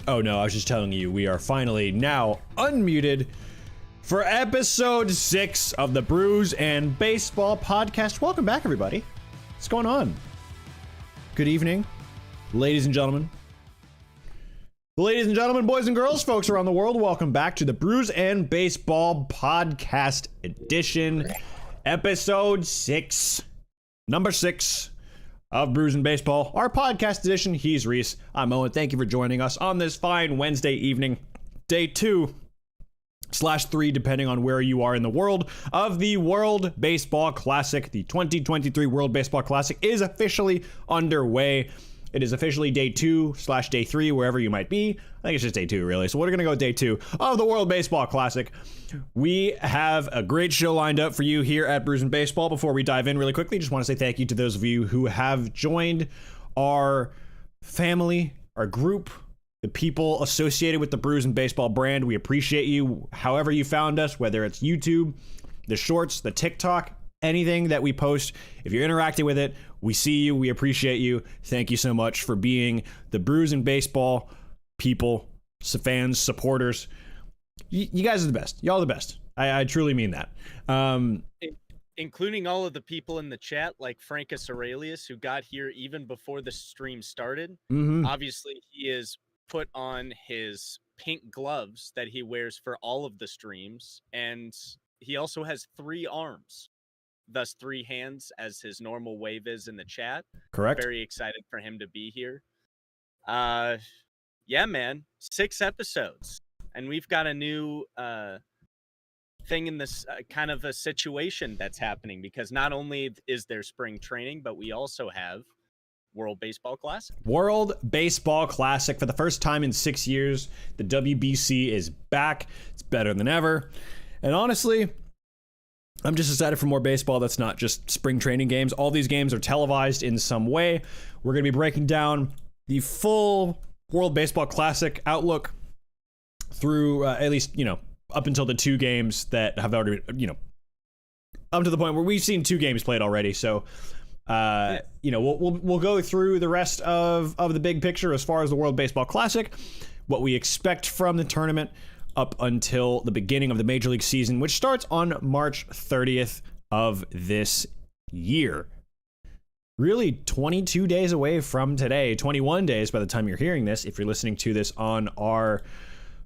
Oh no, I was just telling you, we are finally now unmuted for episode 6 of the Brews and Baseball podcast. Welcome back, everybody. What's going on? Good evening, ladies and gentlemen. Ladies and gentlemen, boys and girls, folks around the world, welcome back to the Brews and Baseball podcast edition, episode 6, number 6. Of Brews and Baseball, our podcast edition. He's Reese. I'm Owen. Thank you for joining us on this fine Wednesday evening, day 2/3, depending on where you are in the world, of the World Baseball Classic. The 2023 World Baseball Classic is officially underway. It is officially day 2/day 3, wherever you might be. I think it's just day 2, really. So we're going to go day 2 of the World Baseball Classic. We have a great show lined up for you here at Brews and Baseball. Before we dive in really quickly, just want to say thank you to those of you who have joined our family, our group, the people associated with the Brews and Baseball brand. We appreciate you, however you found us, whether it's YouTube, the shorts, the TikTok, anything that we post. If you're interacting with it, we see you, we appreciate you. Thank you so much for being the Brews and Baseball people, fans, supporters. You guys are the best. Y'all are the best. I truly mean that. Including all of the people in the chat, like Frankus Aurelius, who got here even before the stream started. Obviously, he is put on his pink gloves that he wears for all of the streams, and he also has 3 arms, thus 3 hands, as his normal wave is in the chat. Correct. Very excited for him to be here. Yeah, man, 6 episodes. And we've got a new thing in this kind of a situation that's happening, because not only is there spring training, but we also have World Baseball Classic. World Baseball Classic. For the first time in 6 years, the WBC is back. It's better than ever. And honestly, I'm just excited for more baseball that's not just spring training games. All these games are televised in some way. We're going to be breaking down the full World Baseball Classic outlook through at least, up until the 2 games that have already been, up to the point where we've seen 2 games played already. So, we'll go through the rest of the big picture as far as the World Baseball Classic, what we expect from the tournament up until the beginning of the Major League season, which starts on March 30th of this year. Really 22 days away from today, 21 days by the time you're hearing this, if you're listening to this on our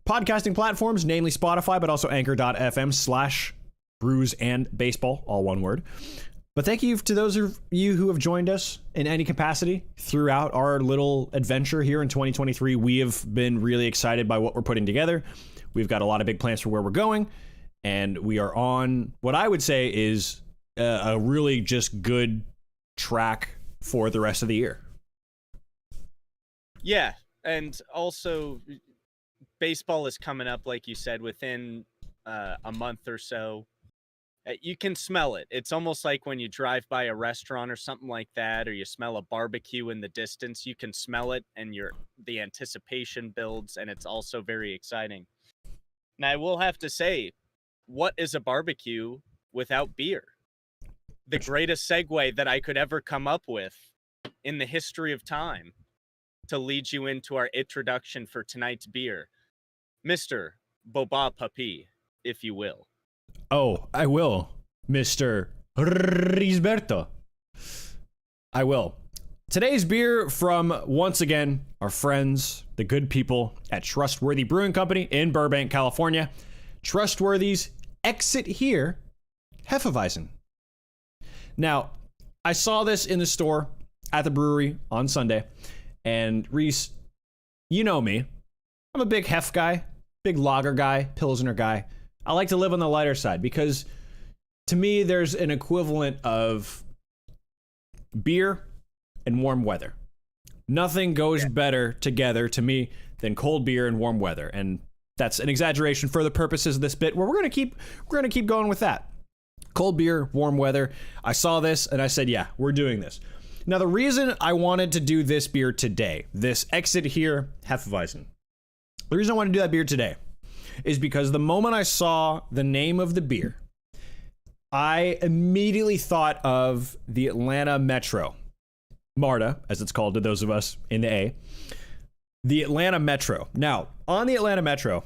podcasting platforms, namely Spotify, but also anchor.fm/Brews and Baseball, all one word. But thank you to those of you who have joined us in any capacity throughout our little adventure here in 2023. We have been really excited by what we're putting together. We've got a lot of big plans for where we're going, and we are on what I would say is a really just good track for the rest of the year. Yeah, and also baseball is coming up, like you said, within a month or so. You can smell it. It's almost like when you drive by a restaurant or something like that, or you smell a barbecue in the distance. You can smell it, and the anticipation builds, and it's also very exciting. Now, I will have to say, what is a barbecue without beer? The greatest segue that I could ever come up with in the history of time to lead you into our introduction for tonight's beer. Mr. Boba Papi, if you will. Oh, I will, Mr. Risberto. I will. Today's beer from, once again, our friends, the good people at Trustworthy Brewing Company in Burbank, California. Trustworthy's Exit Here Hefeweizen. Now, I saw this in the store at the brewery on Sunday, and Reese, you know me. I'm a big hef guy, big lager guy, pilsner guy. I like to live on the lighter side because, to me, there's an equivalent of beer and warm weather. Nothing goes better together to me than cold beer and warm weather. And that's an exaggeration for the purposes of this bit, where we're gonna keep going with that. Cold beer, warm weather. I saw this and I said, yeah, we're doing this. Now, the reason I wanted to do this beer today, this Exit Here Hefeweizen, the reason I wanted to do that beer today is because the moment I saw the name of the beer, I immediately thought of the Atlanta Metro. MARTA, as it's called to those of us in the A. The Atlanta Metro. Now, on the Atlanta Metro,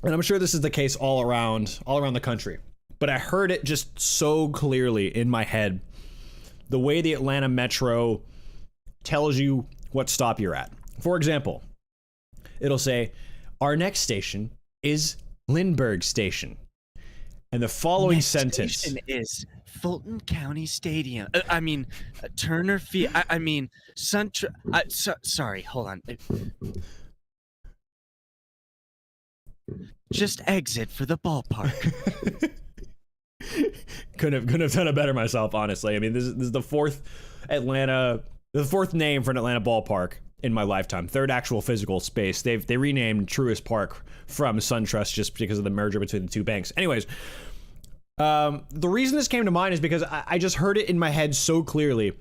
and I'm sure this is the case all around the country, but I heard it just so clearly in my head, the way the Atlanta Metro tells you what stop you're at. For example, it'll say, our next station is Lindbergh Station. And the following sentence station is Fulton County Stadium. Turner Field. Sorry, hold on. Just exit for the ballpark. couldn't have done it better myself, honestly. I mean, this is the fourth name for an Atlanta ballpark in my lifetime. Third actual physical space. They renamed Truist Park from SunTrust just because of the merger between the two banks. Anyways, the reason this came to mind is because I just heard it in my head so clearly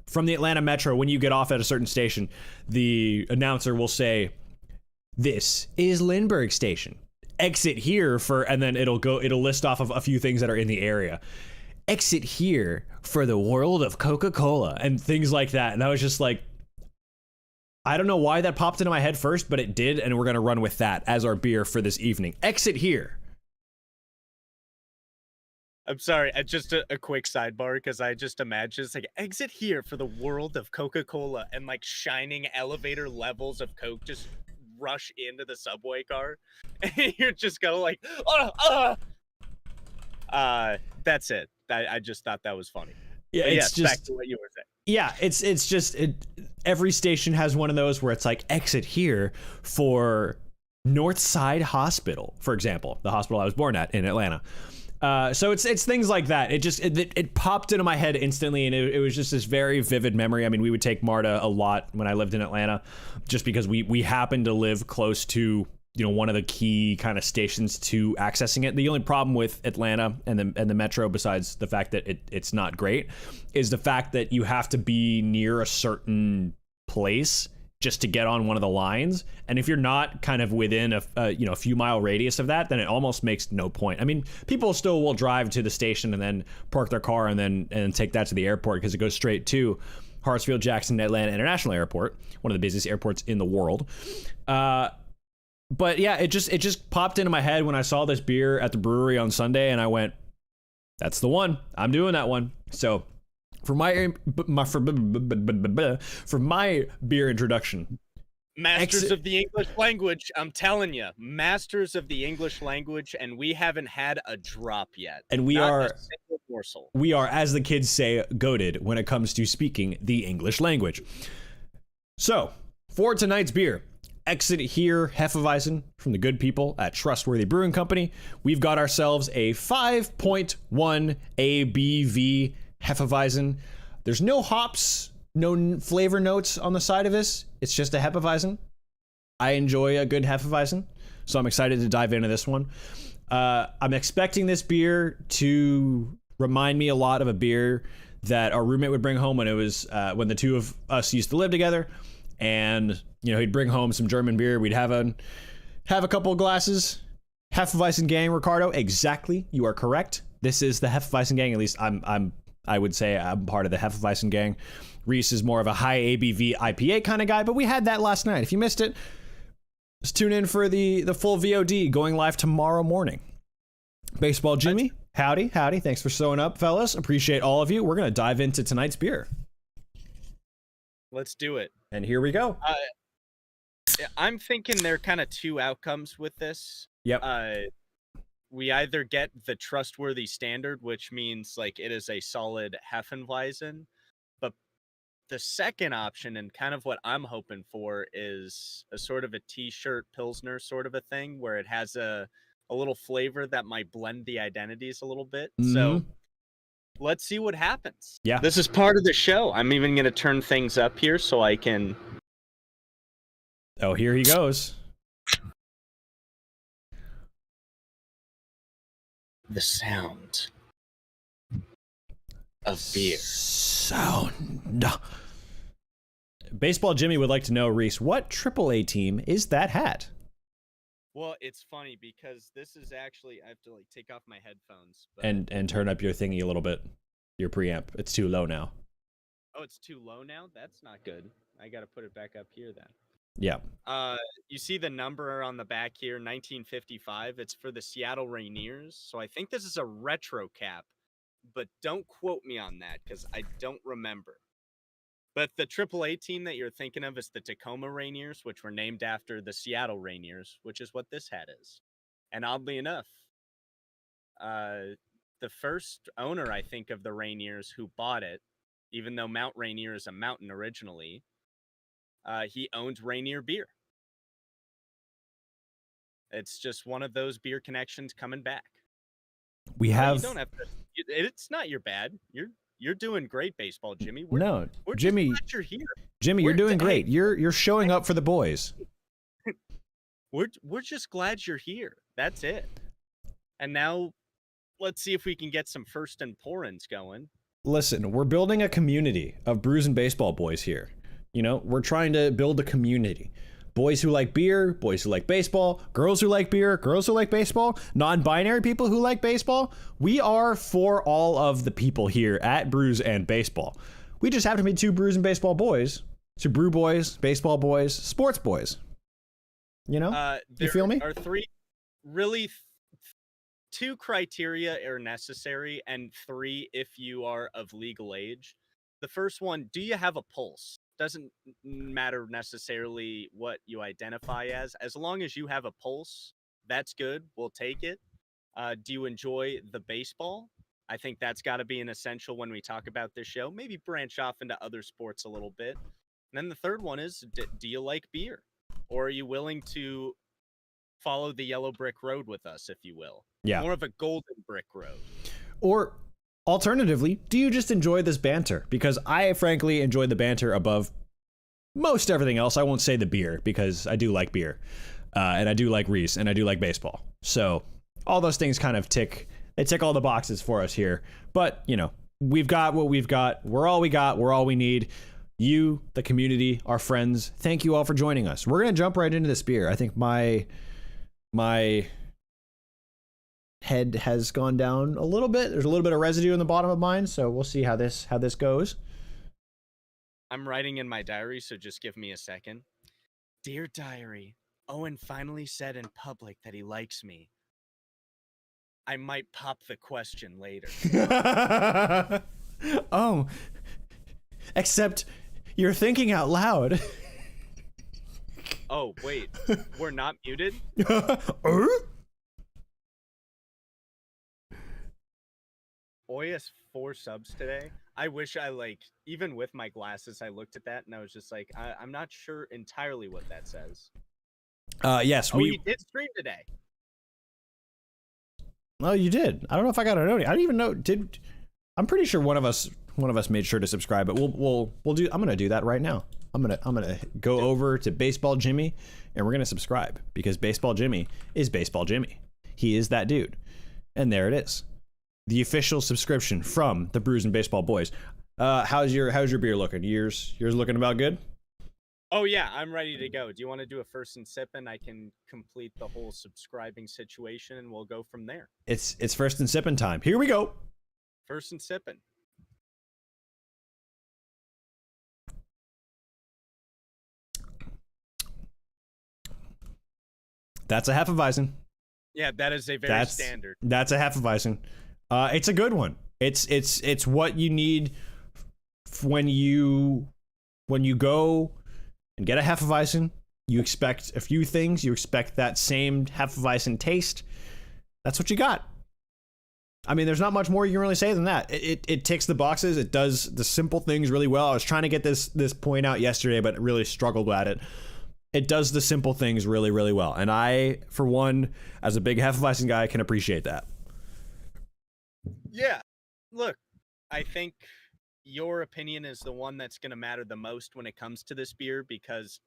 from the Atlanta Metro. When you get off at a certain station, the announcer will say, "This is Lindbergh Station. Exit here for," and then it'll list off of a few things that are in the area. Exit here for the world of Coca-Cola and things like that. And I was just like, I don't know why that popped into my head first, but it did, and we're going to run with that as our beer for this evening. Exit here. I'm sorry, just a quick sidebar, because I just imagine it's like, exit here for the world of Coca-Cola, and like shining elevator levels of Coke just rush into the subway car. And you're just going like, that's it. I just thought that was funny. Yeah, but it's yes, just back to what you were saying. Yeah, it's just every station has one of those where it's like, exit here for Northside Hospital, for example, the hospital I was born at in Atlanta. So it's things like that. It popped into my head instantly, and it was just this very vivid memory. I mean, we would take MARTA a lot when I lived in Atlanta, just because we happened to live close to, you know, one of the key kind of stations to accessing it. The only problem with Atlanta and the Metro, besides the fact that it's not great, is the fact that you have to be near a certain place just to get on one of the lines. And if you're not kind of within a few mile radius of that, then it almost makes no point. I mean, people still will drive to the station and then park their car and take that to the airport, because it goes straight to Hartsfield-Jackson Atlanta International Airport, one of the busiest airports in the world. But yeah, it just popped into my head when I saw this beer at the brewery on Sunday, and I went, that's the one. I'm doing that one. So for my beer introduction, Masters of the English language, I'm telling you, masters of the English language, and we haven't had a drop yet. And Not a single morsel. We are, as the kids say, goated when it comes to speaking the English language. So for tonight's beer, Exit Here Hefeweizen from the good people at Trustworthy Brewing Company, we've got ourselves a 5.1 ABV Hefeweizen. There's no hops, no flavor notes on the side of this. It's just a Hefeweizen. I enjoy a good Hefeweizen, so I'm excited to dive into this one. I'm expecting this beer to remind me a lot of a beer that our roommate would bring home when the two of us used to live together. And, you know, he'd bring home some German beer. We'd have a couple of glasses. Hefeweizen gang, Ricardo. Exactly. You are correct. This is the Hefeweizen gang. At least I would say I'm part of the Hefeweizen gang. Reese is more of a high ABV IPA kind of guy, but we had that last night. If you missed it, just tune in for the full VOD going live tomorrow morning. Baseball Jimmy, howdy. Thanks for showing up, fellas. Appreciate all of you. We're going to dive into tonight's beer. Let's do it. And here we go. I'm thinking there are kind of two outcomes with this. Yep. We either get the trustworthy standard, which means like it is a solid Hefeweizen, but the second option, and kind of what I'm hoping for, is a sort of a t-shirt Pilsner sort of a thing, where it has a little flavor that might blend the identities a little bit. Mm-hmm. So let's see what happens. Yeah. This is part of the show. I'm even going to turn things up here so I can. Oh, here he goes. The sound of beer. Sound. Baseball Jimmy would like to know, Reese, what AAA team is that hat? Well, it's funny because this is actually, I have to like take off my headphones. But... And turn up your thingy a little bit. Your preamp. It's too low now. Oh, it's too low now? That's not good. I got to put it back up here then. Yeah. You see the number on the back here, 1955. It's for the Seattle Rainiers. So I think this is a retro cap, but don't quote me on that because I don't remember. But the AAA team that you're thinking of is the Tacoma Rainiers, which were named after the Seattle Rainiers, which is what this hat is. And oddly enough, the first owner, I think, of the Rainiers who bought it, even though Mount Rainier is a mountain originally, he owned Rainier Beer. It's just one of those beer connections coming back. We have. You don't have to. It's not your bad. You're doing great, Baseball Jimmy. We're Jimmy. Just glad you're here. Jimmy, you're doing great. You're showing up for the boys. We're just glad you're here. That's it. And now, let's see if we can get some first and pour-ins going. Listen, we're building a community of Brews and Baseball boys here. You know, we're trying to build a community. Boys who like beer, boys who like baseball, girls who like beer, girls who like baseball, non-binary people who like baseball. We are for all of the people here at Brews and Baseball. We just happen to be two Brews and Baseball boys. Two brew boys, baseball boys, sports boys. You know? You feel me? There are two criteria are necessary, and three if you are of legal age. The first one, do you have a pulse? Doesn't matter necessarily what you identify as long as you have a pulse, that's good. We'll take it. Do you enjoy the baseball? I think that's got to be an essential when we talk about this show. Maybe branch off into other sports a little bit. And then the third one is, do you like beer? Or are you willing to follow the yellow brick road with us, if you will? Yeah. More of a golden brick road. Or alternatively, do you just enjoy this banter? Because I frankly enjoy the banter above most everything else. I won't say the beer because I do like beer. And I do like Reese and I do like baseball. So all those things kind of tick all the boxes for us here. But, you know, we've got what we've got. We're all we got. We're all we need. You, the community, our friends, thank you all for joining us. We're going to jump right into this beer. I think my head has gone down a little bit. There's a little bit of residue in the bottom of mine, so we'll see how this goes. I'm writing in my diary, so just give me a second. Dear diary, Owen finally said in public that he likes me. I might pop the question later. Oh, except you're thinking out loud. Oh, wait, we're not muted? Oy has 4 subs today. I wish even with my glasses, I looked at that and I was just like, I'm not sure entirely what that says. Yes, we did stream today. Oh, you did. I don't know if I got a note. I don't even know. I'm pretty sure one of us made sure to subscribe, but we'll do. I'm gonna do that right now. I'm gonna go over to Baseball Jimmy and we're gonna subscribe because Baseball Jimmy is Baseball Jimmy. He is that dude, and there it is. The official subscription from the Brews and Baseball boys. How's your beer looking? Yours looking about good? Oh yeah, I'm ready to go. Do you want to do a first and sip and I can complete the whole subscribing situation and we'll go from there? It's first and sipping time. Here we go. First and sipping. That's a Hefeweizen. Yeah, that is a very standard. That's a Hefeweizen. It's a good one. It's what you need when you go and get a Hefeweizen. You expect a few things. You expect that same Hefeweizen taste. That's what you got. I mean, there's not much more you can really say than that. It ticks the boxes. It does the simple things really well. I was trying to get this point out yesterday, but really struggled at it. It does the simple things really, really well. And I, for one, as a big Hefeweizen guy, can appreciate that. Yeah. Look, I think your opinion is the one that's going to matter the most when it comes to this beer because,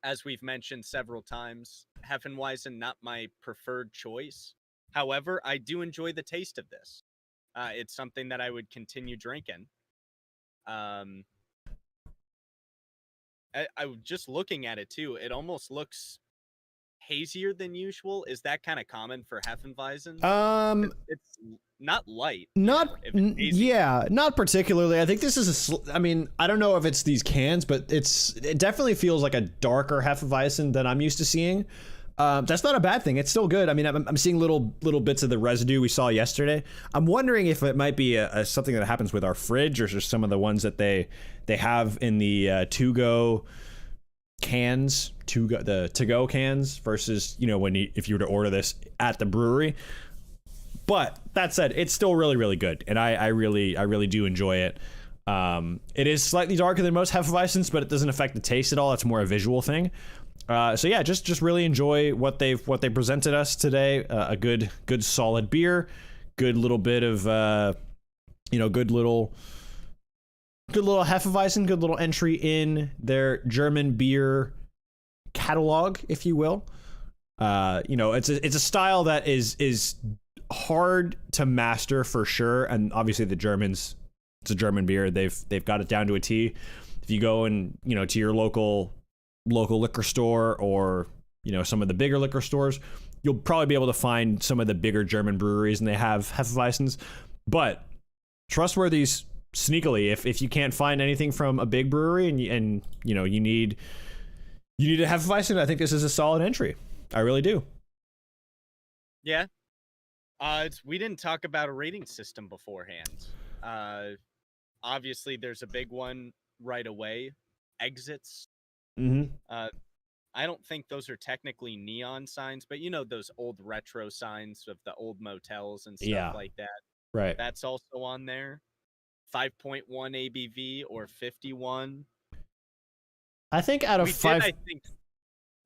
as we've mentioned several times, Hefeweizen not my preferred choice. However, I do enjoy the taste of this. It's something that I would continue drinking. Um, I just looking at it too. It almost looks hazier than usual. Is that kind of common for Hefeweizen? It's not light. If it's hazy. Yeah, not particularly. I think this is I mean, I don't know if it's these cans, but it definitely feels like a darker Hefeweizen than I'm used to seeing. That's not a bad thing. It's still good. I mean, I'm seeing little bits of the residue we saw yesterday. I'm wondering if it might be something that happens with our fridge, or just some of the ones that they have in the to-go cans, the to-go cans versus if you were to order this at the brewery. But that said, it's still really, really good, and I really do enjoy it. It is slightly darker than most Hefeweizens, but it doesn't affect the taste at all. It's more a visual thing. So yeah, just really enjoy what they presented us today. A good solid beer, good little bit of good little Hefeweizen, good little entry in their German beer catalog, if you will. It's a style that is hard to master for sure, and obviously the Germans, it's a German beer. They've got it down to a T. If you go and to your local liquor store, or some of the bigger liquor stores, you'll probably be able to find some of the bigger German breweries, and they have Hefeweizens. But Trustworthy's sneakily, if you can't find anything from a big brewery and you need a Hefeweizen, I think this is a solid entry. I really do. Yeah. We didn't talk about a rating system beforehand. Obviously, there's a big one right away. Exits. Mm-hmm. I don't think those are technically neon signs, but those old retro signs of the old motels and stuff like that. Right. That's also on there. 5.1 ABV or 51. I think out of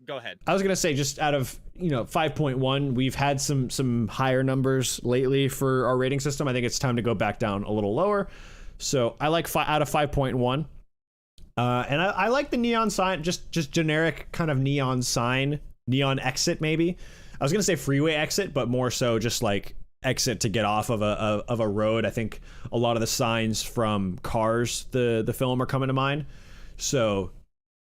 Go ahead. I was gonna say, just out of 5.1, we've had some higher numbers lately for our rating system. I think it's time to go back down a little lower. So I like out of 5.1. And I like the neon sign, just generic kind of neon sign, neon exit maybe. I was gonna say freeway exit, but more so just like exit to get off of a road. I think a lot of the signs from Cars, the film, are coming to mind. So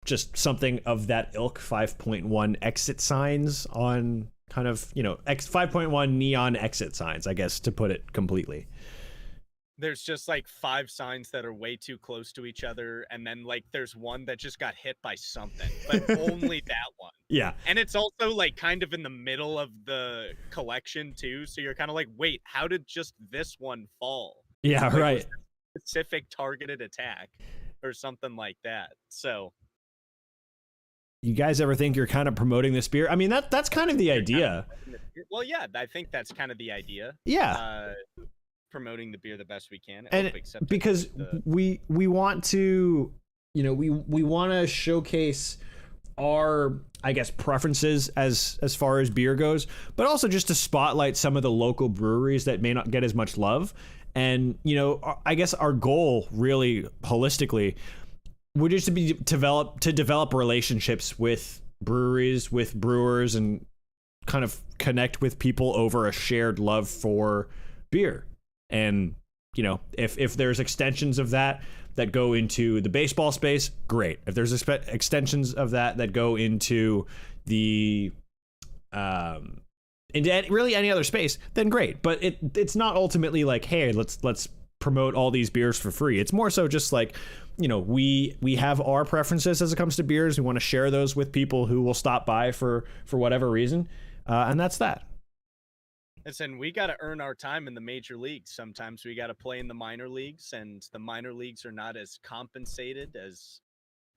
just something of that ilk, 5.1 exit signs on kind of 5.1 neon exit signs, I guess, to put it completely. There's just like 5 signs that are way too close to each other, and then like there's one that just got hit by something, but only that one. Yeah. And it's also like kind of in the middle of the collection too, so you're kind of like, wait, how did just this one fall? Yeah, right. Was a specific targeted attack or something like that. So you guys ever think you're kind of promoting this beer? I mean, that's kind of the idea. Well, yeah, I think that's kind of the idea. Yeah. Promoting the beer the best we can, and because we want to we want to showcase our, I guess, preferences as far as beer goes, but also just to spotlight some of the local breweries that may not get as much love. And I guess our goal, really holistically, would just be to develop relationships with breweries, with brewers, and kind of connect with people over a shared love for beer. And if there's extensions of that go into the baseball space, great. If there's extensions of that go into the into really any other space, then great. But it's not ultimately like, hey, let's promote all these beers for free. It's more so just like, we have our preferences as it comes to beers. We want to share those with people who will stop by for whatever reason, and that's that. Listen, we got to earn our time in the major leagues. Sometimes we got to play in the minor leagues, and the minor leagues are not as compensated as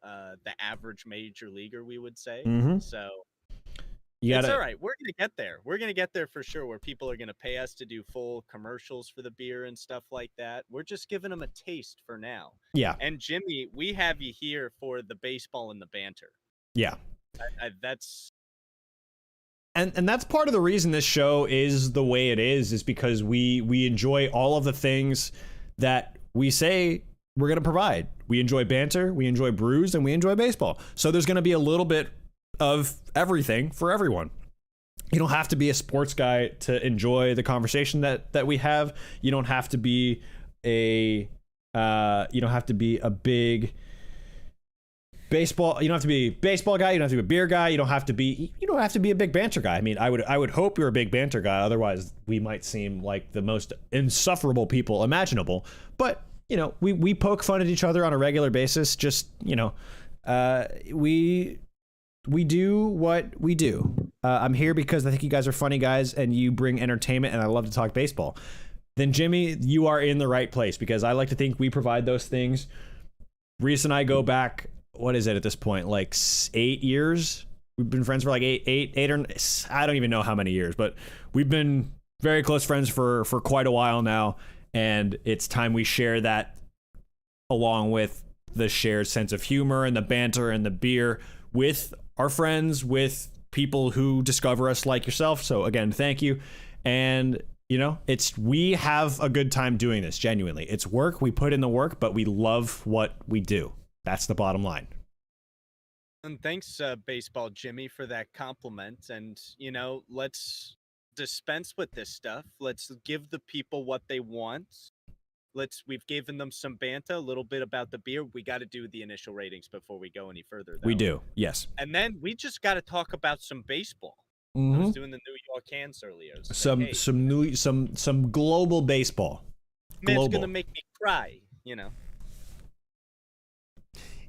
the average major leaguer, we would say. Mm-hmm. So it's all right. We're going to get there. We're going to get there for sure, where people are going to pay us to do full commercials for the beer and stuff like that. We're just giving them a taste for now. Yeah. And Jimmy, we have you here for the baseball and the banter. Yeah. That's... And that's part of the reason this show is the way it is because we enjoy all of the things that we say we're going to provide. We enjoy banter, we enjoy brews, and we enjoy baseball. So there's going to be a little bit of everything for everyone. You don't have to be a sports guy to enjoy the conversation that we have. You don't have to be a big baseball. You don't have to be a baseball guy. You don't have to be a beer guy. You don't have to be a big banter guy. I mean, I would hope you're a big banter guy. Otherwise, we might seem like the most insufferable people imaginable. But we poke fun at each other on a regular basis. Just we do what we do. I'm here because I think you guys are funny guys and you bring entertainment, and I love to talk baseball. Then Jimmy, you are in the right place, because I like to think we provide those things. Reese and I go back, what is it at this point, like 8 years? We've been friends for like eight or I don't even know how many years, but we've been very close friends for quite a while now, and it's time we share that along with the shared sense of humor and the banter and the beer with our friends, with people who discover us like yourself. So again, thank you. And we have a good time doing this. Genuinely, it's work. We put in the work, but we love what we do. That's the bottom line. And thanks, Baseball Jimmy, for that compliment. And let's dispense with this stuff. Let's give the people what they want. We've given them some banter, a little bit about the beer. We got to do the initial ratings before we go any further, though. We do, yes. And then we just got to talk about some baseball. Mm-hmm. I was doing the New York Cans earlier. Some global baseball. Man's gonna make me cry. You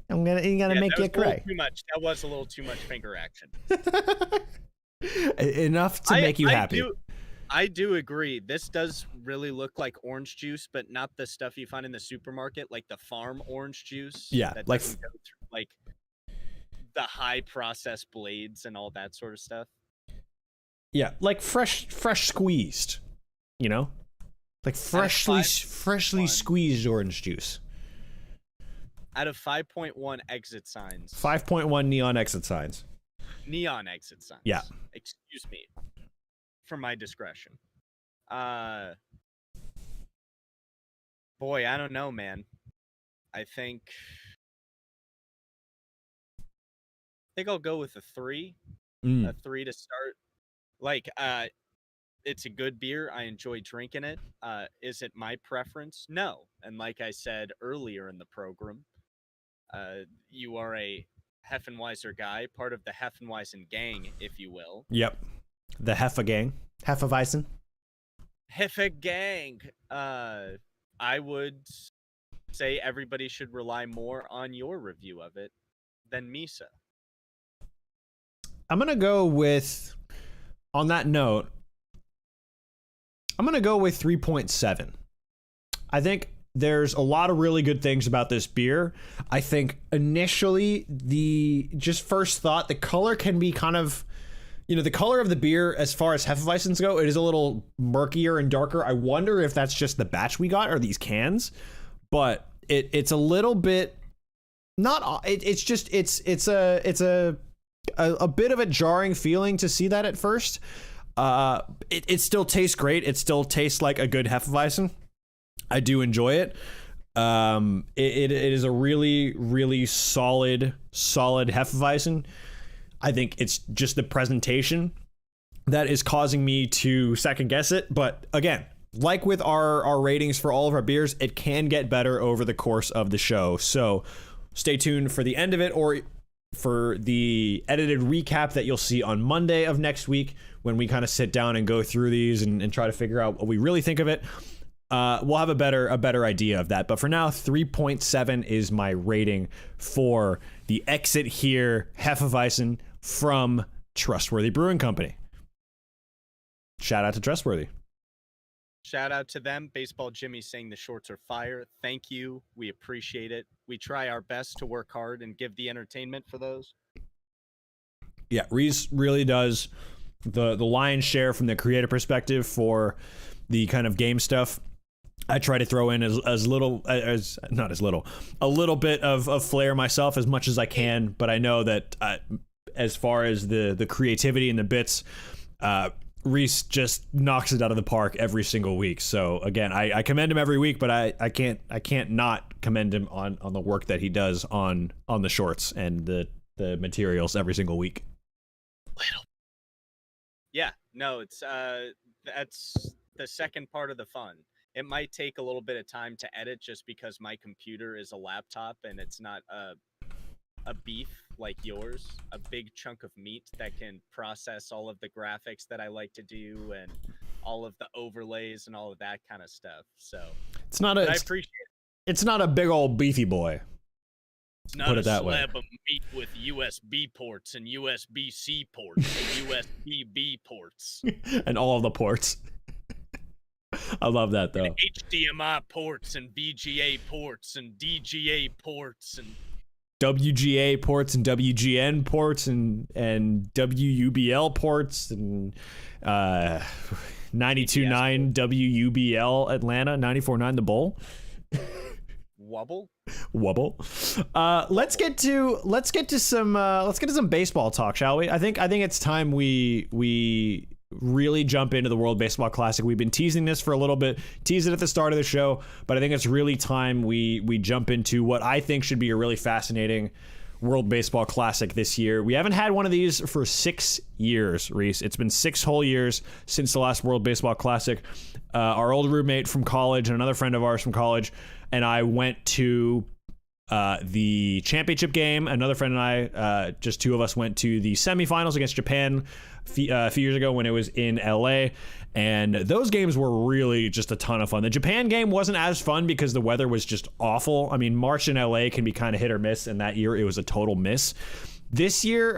gotta make you cry. Too much. That was a little too much finger action. Enough to make you happy. I do agree. This does really look like orange juice, but not the stuff you find in the supermarket, like the farm orange juice. Yeah, that doesn't go through, like the high processed blades and all that sort of stuff. Yeah, like fresh squeezed, like freshly squeezed orange juice. Out of 5.1 exit signs. 5.1 neon exit signs. Neon exit signs. Yeah. Excuse me for my discretion. Boy, I don't know, man. I think I'll go with a 3. A 3 to start. It's a good beer. I enjoy drinking it. Is it my preference? No. And like I said earlier in the program, you are a Heffenweiser guy, part of the Heffenweisen gang, if you will. Yep. The Heffa gang. Heffenweisen. Heffa gang. I would say everybody should rely more on your review of it than Misa. I'm going to go with, on that note, I'm going to go with 3.7. I think there's a lot of really good things about this beer. I think initially, first thought, the color can be kind of, the color of the beer as far as Hefeweizens go, it is a little murkier and darker. I wonder if that's just the batch we got or these cans, but it's a little bit, it's a bit of a jarring feeling to see that at first. It still tastes great. It still tastes like a good Hefeweizen. I do enjoy it. It is a really, really solid Hefeweizen. I think it's just the presentation that is causing me to second guess it. But again, like with our ratings for all of our beers, it can get better over the course of the show. So stay tuned for the end of it, or for the edited recap that you'll see on Monday of next week, when we kind of sit down and go through these and try to figure out what we really think of it. We'll have a better idea of that. But for now, 3.7 is my rating for the Exit Here Hefeweizen from Trustworthy Brewing Company. Shout out to Trustworthy. Shout out to them. Baseball Jimmy saying the shorts are fire. Thank you. We appreciate it. We try our best to work hard and give the entertainment for those. Yeah, Reese really does the lion's share from the creative perspective for the kind of game stuff. I try to throw in a little bit of flair myself, as much as I can, but I know that as far as the creativity and the bits, Reese just knocks it out of the park every single week. So again, I commend him every week, but I can't not commend him on the work that he does on the shorts and the materials every single week. Yeah, no, it's that's the second part of the fun. It might take a little bit of time to edit just because my computer is a laptop and it's not a beef like yours, a big chunk of meat that can process all of the graphics that I like to do and all of the overlays and all of that kind of stuff. So I appreciate it. It's not a big old beefy boy. It's not a slab of meat with USB ports and USB-C ports and USB-B ports. And all of the ports. I love that, though. And HDMI ports and VGA ports and DGA ports and WGA ports and WGN ports and WUBL ports and 92.9 WUBL Atlanta, 94.9 The Bull. Wubble. Let's get to some baseball talk, shall we? I think it's time we really jump into the World Baseball Classic. We've been teasing this for a little bit, teased it at the start of the show, but I think it's really time we jump into what I think should be a really fascinating World Baseball Classic this year. We haven't had one of these for 6 years, Reese. It's been 6 whole years since the last World Baseball Classic. Our old roommate from college and another friend of ours from college and I went to the championship game. Another friend and I, just two of us, went to the semifinals against Japan a few years ago when it was in LA. And those games were really just a ton of fun. The Japan game wasn't as fun because the weather was just awful. I mean, March in LA can be kind of hit or miss, and that year it was a total miss. This year,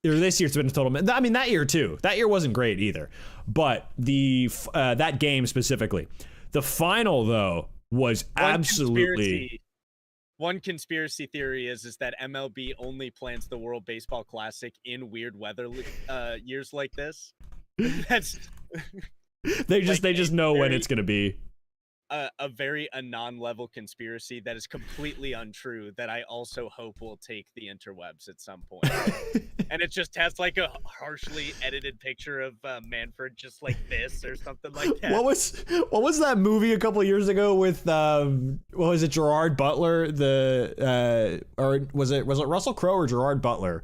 it's been a total miss. I mean, that year too. That year wasn't great either. But that game specifically. The final, though, was absolutely... One conspiracy theory is that MLB only plans the World Baseball Classic in weird weather years like this. That's they just know when it's going to be. A very anon-level conspiracy that is completely untrue that I also hope will take the interwebs at some point. And it just has like a harshly edited picture of Manfred just like this or something like that. What was that movie a couple of years ago with what was it, Gerard Butler, or was it Russell Crowe or Gerard Butler?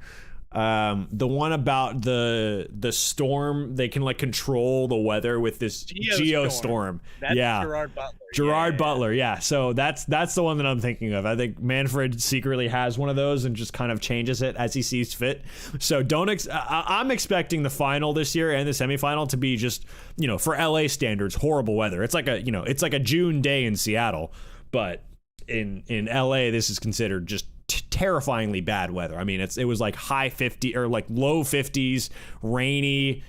The one about the storm, they can like control the weather with this geostorm. That's Gerard Butler. Butler, yeah. So that's the one that I'm thinking of. I think Manfred secretly has one of those and just kind of changes it as he sees fit. So I'm expecting the final this year and the semifinal to be just, for LA standards, horrible weather. It's like a June day in Seattle, but in LA this is considered just terrifyingly bad weather. I mean, it was like high 50 or like low 50s, rainy,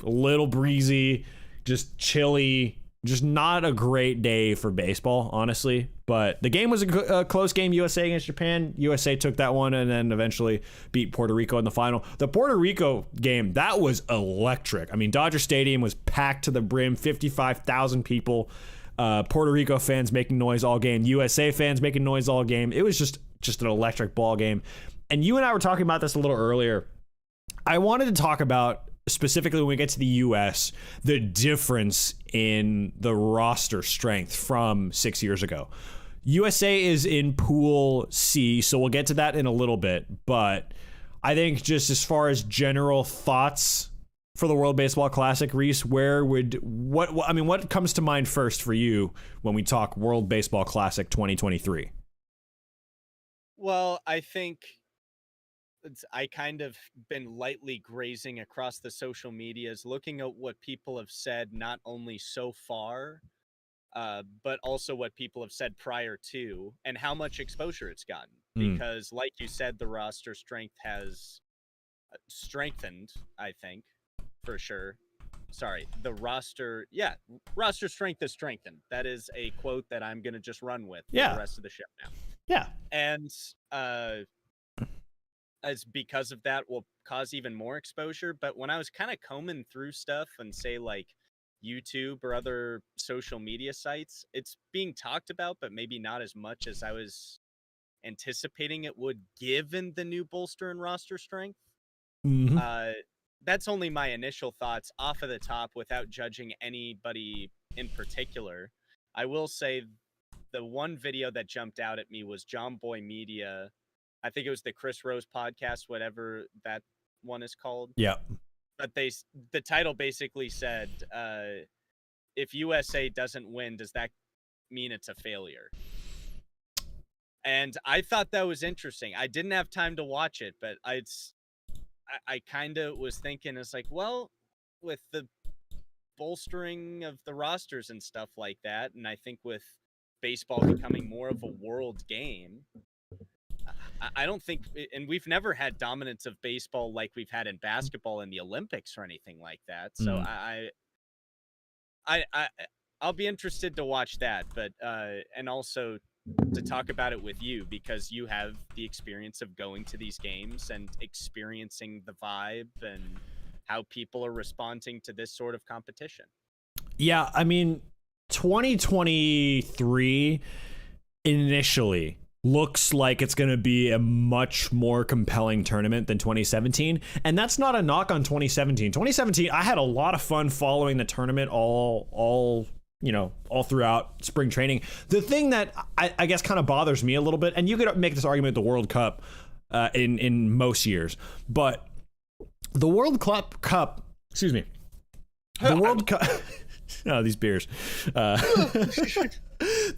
a little breezy, just chilly, just not a great day for baseball, honestly. But the game was a close game, USA against Japan. USA took that one and then eventually beat Puerto Rico in the final. The Puerto Rico game, that was electric. I mean, Dodger Stadium was packed to the brim, 55,000 people. Puerto Rico fans making noise all game, USA fans making noise all game. It was just an electric ball game. And you and I were talking about this a little earlier. I wanted to talk about, specifically when we get to the US, the difference in the roster strength from 6 years ago. USA is in Pool C, so we'll get to that in a little bit. But I think just as far as general thoughts for the World Baseball Classic, Reese, what comes to mind first for you when we talk World Baseball Classic 2023? Well, I think I kind of been lightly grazing across the social medias, looking at what people have said, not only so far, but also what people have said prior to, and how much exposure it's gotten. Because, like you said, the roster strength has strengthened, I think, for sure. Sorry, roster strength is strengthened. That is a quote that I'm going to just run with for the rest of the show now. Yeah. And as because of that will cause even more exposure. But when I was kind of combing through stuff and say like YouTube or other social media sites, it's being talked about, but maybe not as much as I was anticipating it would, given the new bolster and roster strength. that's only my initial thoughts off of the top without judging anybody in particular. I will say the one video that jumped out at me was John Boy Media. I think it was the Chris Rose podcast, whatever that one is called. Yeah. But the title basically said, if USA doesn't win, does that mean it's a failure? And I thought that was interesting. I didn't have time to watch it, but I kind of was thinking, it's like, well, with the bolstering of the rosters and stuff like that, and I think with baseball becoming more of a world game, I don't think, and we've never had dominance of baseball like we've had in basketball in the Olympics or anything like that. So I'll be interested to watch that, but and also to talk about it with you, because you have the experience of going to these games and experiencing the vibe and how people are responding to this sort of competition. Yeah, I mean, 2023 initially looks like it's going to be a much more compelling tournament than 2017. And that's not a knock on 2017. 2017, I had a lot of fun following the tournament all throughout spring training. The thing that I guess kind of bothers me a little bit, and you could make this argument at the World Cup in most years, but the World Cup, excuse me, the World Cup, oh, these beers.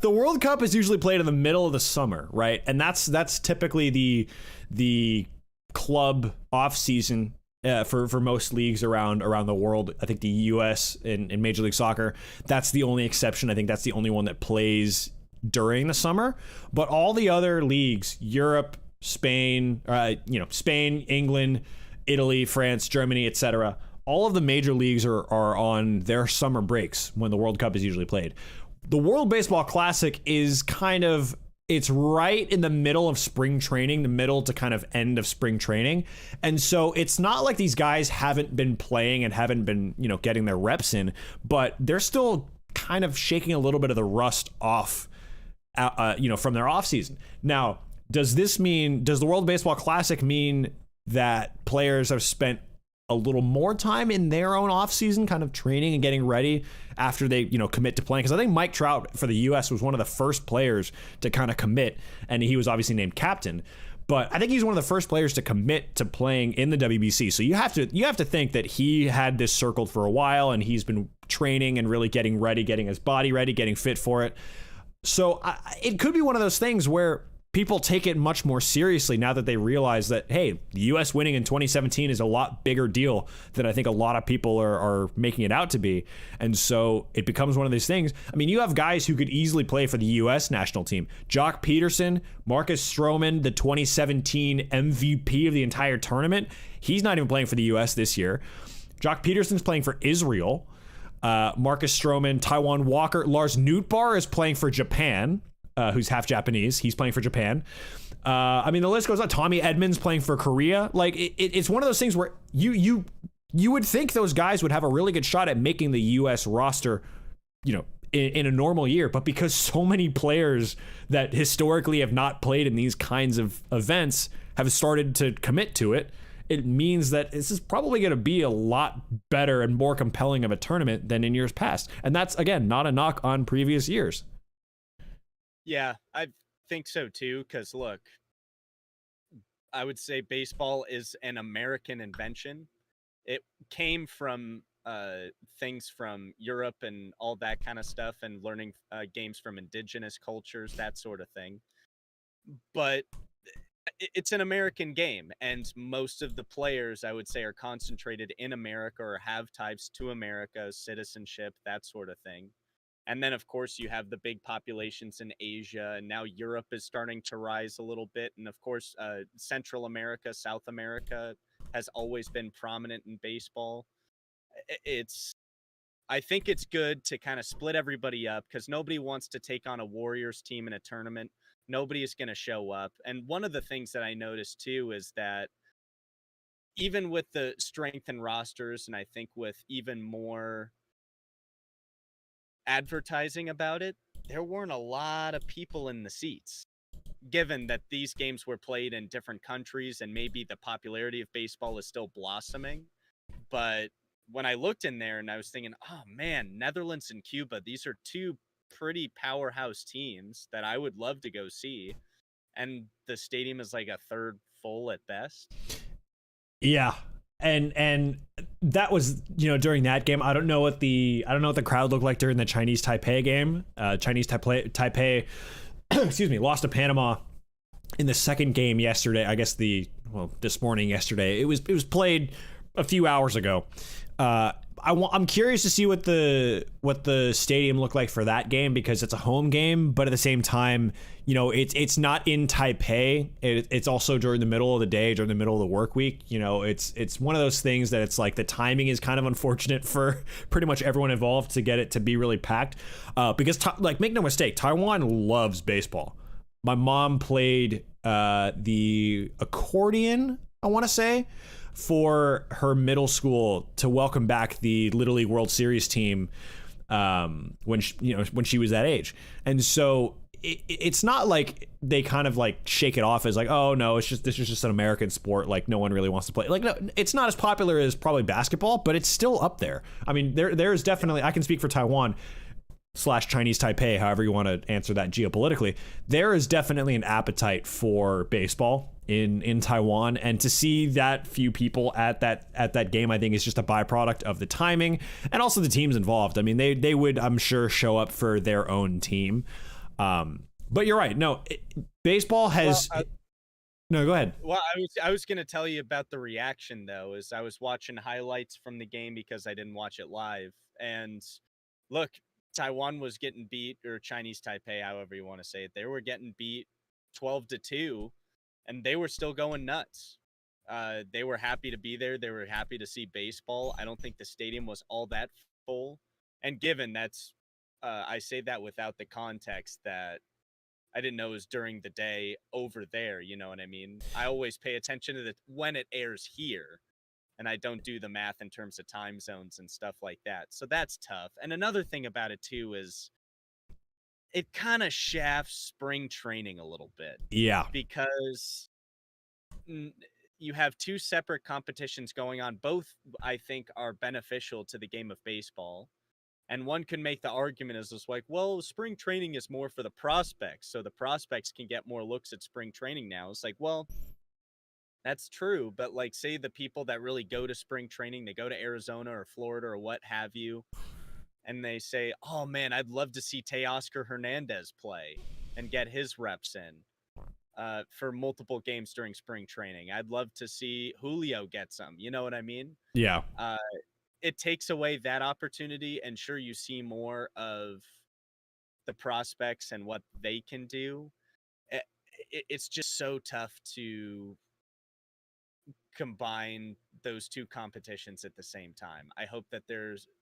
The World Cup is usually played in the middle of the summer, right? And that's typically the club off season for most leagues around the world. I think the U.S. in Major League Soccer, that's the only exception. I think that's the only one that plays during the summer. But all the other leagues, Europe, Spain, Spain, England, Italy, France, Germany, etc., all of the major leagues are on their summer breaks when the World Cup is usually played. The World Baseball Classic is it's right in the middle of spring training, the middle to kind of end of spring training. And so it's not like these guys haven't been playing and haven't been, getting their reps in, but they're still kind of shaking a little bit of the rust off, from their off season. Now, does the World Baseball Classic mean that players have spent a little more time in their own offseason kind of training and getting ready after they, commit to playing? Because I think Mike Trout for the U.S. was one of the first players to kind of commit, and he was obviously named captain. But I think he's one of the first players to commit to playing in the WBC. So you have to think that he had this circled for a while, and he's been training and really getting ready, getting his body ready, getting fit for it. So it could be one of those things where people take it much more seriously now that they realize that, hey, the U.S. winning in 2017 is a lot bigger deal than I think a lot of people are making it out to be. And so it becomes one of these things. I mean, you have guys who could easily play for the U.S. national team. Jock Peterson, Marcus Stroman, the 2017 MVP of the entire tournament. He's not even playing for the U.S. this year. Jock Peterson's playing for Israel. Marcus Stroman, Taiwan Walker, Lars Nootbaar is playing for Japan. Who's half Japanese. He's playing for Japan. The list goes on. Tommy Edmonds playing for Korea. Like, it's one of those things where you would think those guys would have a really good shot at making the U.S. roster, in a normal year. But because so many players that historically have not played in these kinds of events have started to commit to it, it means that this is probably going to be a lot better and more compelling of a tournament than in years past. And that's, again, not a knock on previous years. Yeah, I think so too, because look, I would say baseball is an American invention. It came from things from Europe and all that kind of stuff, and learning games from indigenous cultures, that sort of thing. But it's an American game, and most of the players, I would say, are concentrated in America or have ties to America, citizenship, that sort of thing. And then, of course, you have the big populations in Asia, and now Europe is starting to rise a little bit. And of course, Central America, South America has always been prominent in baseball. I think it's good to kind of split everybody up, because nobody wants to take on a Warriors team in a tournament. Nobody is going to show up. And one of the things that I noticed too is that even with the strength in rosters, and I think with even more advertising about it, there weren't a lot of people in the seats, given that these games were played in different countries and maybe the popularity of baseball is still blossoming. But when I looked in there and I was thinking, oh man, Netherlands and Cuba, these are two pretty powerhouse teams that I would love to go see. And the stadium is like a third full at best. Yeah. And that was, during that game. I don't know what the crowd looked like during the Chinese Taipei game. Chinese Taipei excuse me, lost to Panama in the second game yesterday. I guess this morning yesterday. It was played a few hours ago. I'm curious to see what the stadium looked like for that game, because it's a home game, but at the same time, it's not in Taipei. It's also during the middle of the day, during the middle of the work week. It's one of those things that it's like the timing is kind of unfortunate for pretty much everyone involved to get it to be really packed. Because make no mistake, Taiwan loves baseball. My mom played the accordion, I want to say, for her middle school to welcome back the Little League World Series team when she was that age. And so it's not like they kind of like shake it off as like, oh no, this is just an American sport, like no one really wants to play. Like, no, it's not as popular as probably basketball, but it's still up there. I mean, there's definitely, I can speak for Taiwan / Chinese Taipei, however you want to answer that geopolitically. There is definitely an appetite for baseball in Taiwan, and to see that few people at that game, I think is just a byproduct of the timing and also the teams involved. I mean, they would, I'm sure, show up for their own team. But you're right. No, baseball has. No, go ahead. Well, I was going to tell you about the reaction though, as I was watching highlights from the game because I didn't watch it live. And look, Taiwan was getting beat, or Chinese Taipei, however you want to say it. They were getting beat 12-2, and they were still going nuts. They were happy to be there. They were happy to see baseball. I don't think the stadium was all that full. And given that's, I say that without the context that I didn't know it was during the day over there. You know what I mean? I always pay attention to when it airs here, and I don't do the math in terms of time zones and stuff like that. So that's tough. And another thing about it too is it kind of shafts spring training a little bit. Yeah. Because you have two separate competitions going on. Both, I think, are beneficial to the game of baseball. And one can make the argument as like, well, spring training is more for the prospects, so the prospects can get more looks at spring training now. It's like, well, that's true, but like, say the people that really go to spring training, they go to Arizona or Florida or what have you, and they say, oh man, I'd love to see Teoscar Hernandez play and get his reps in for multiple games during spring training. I'd love to see Julio get some, you know what I mean? Yeah. It takes away that opportunity, and sure, you see more of the prospects and what they can do. It's just so tough to combine those two competitions at the same time. I hope that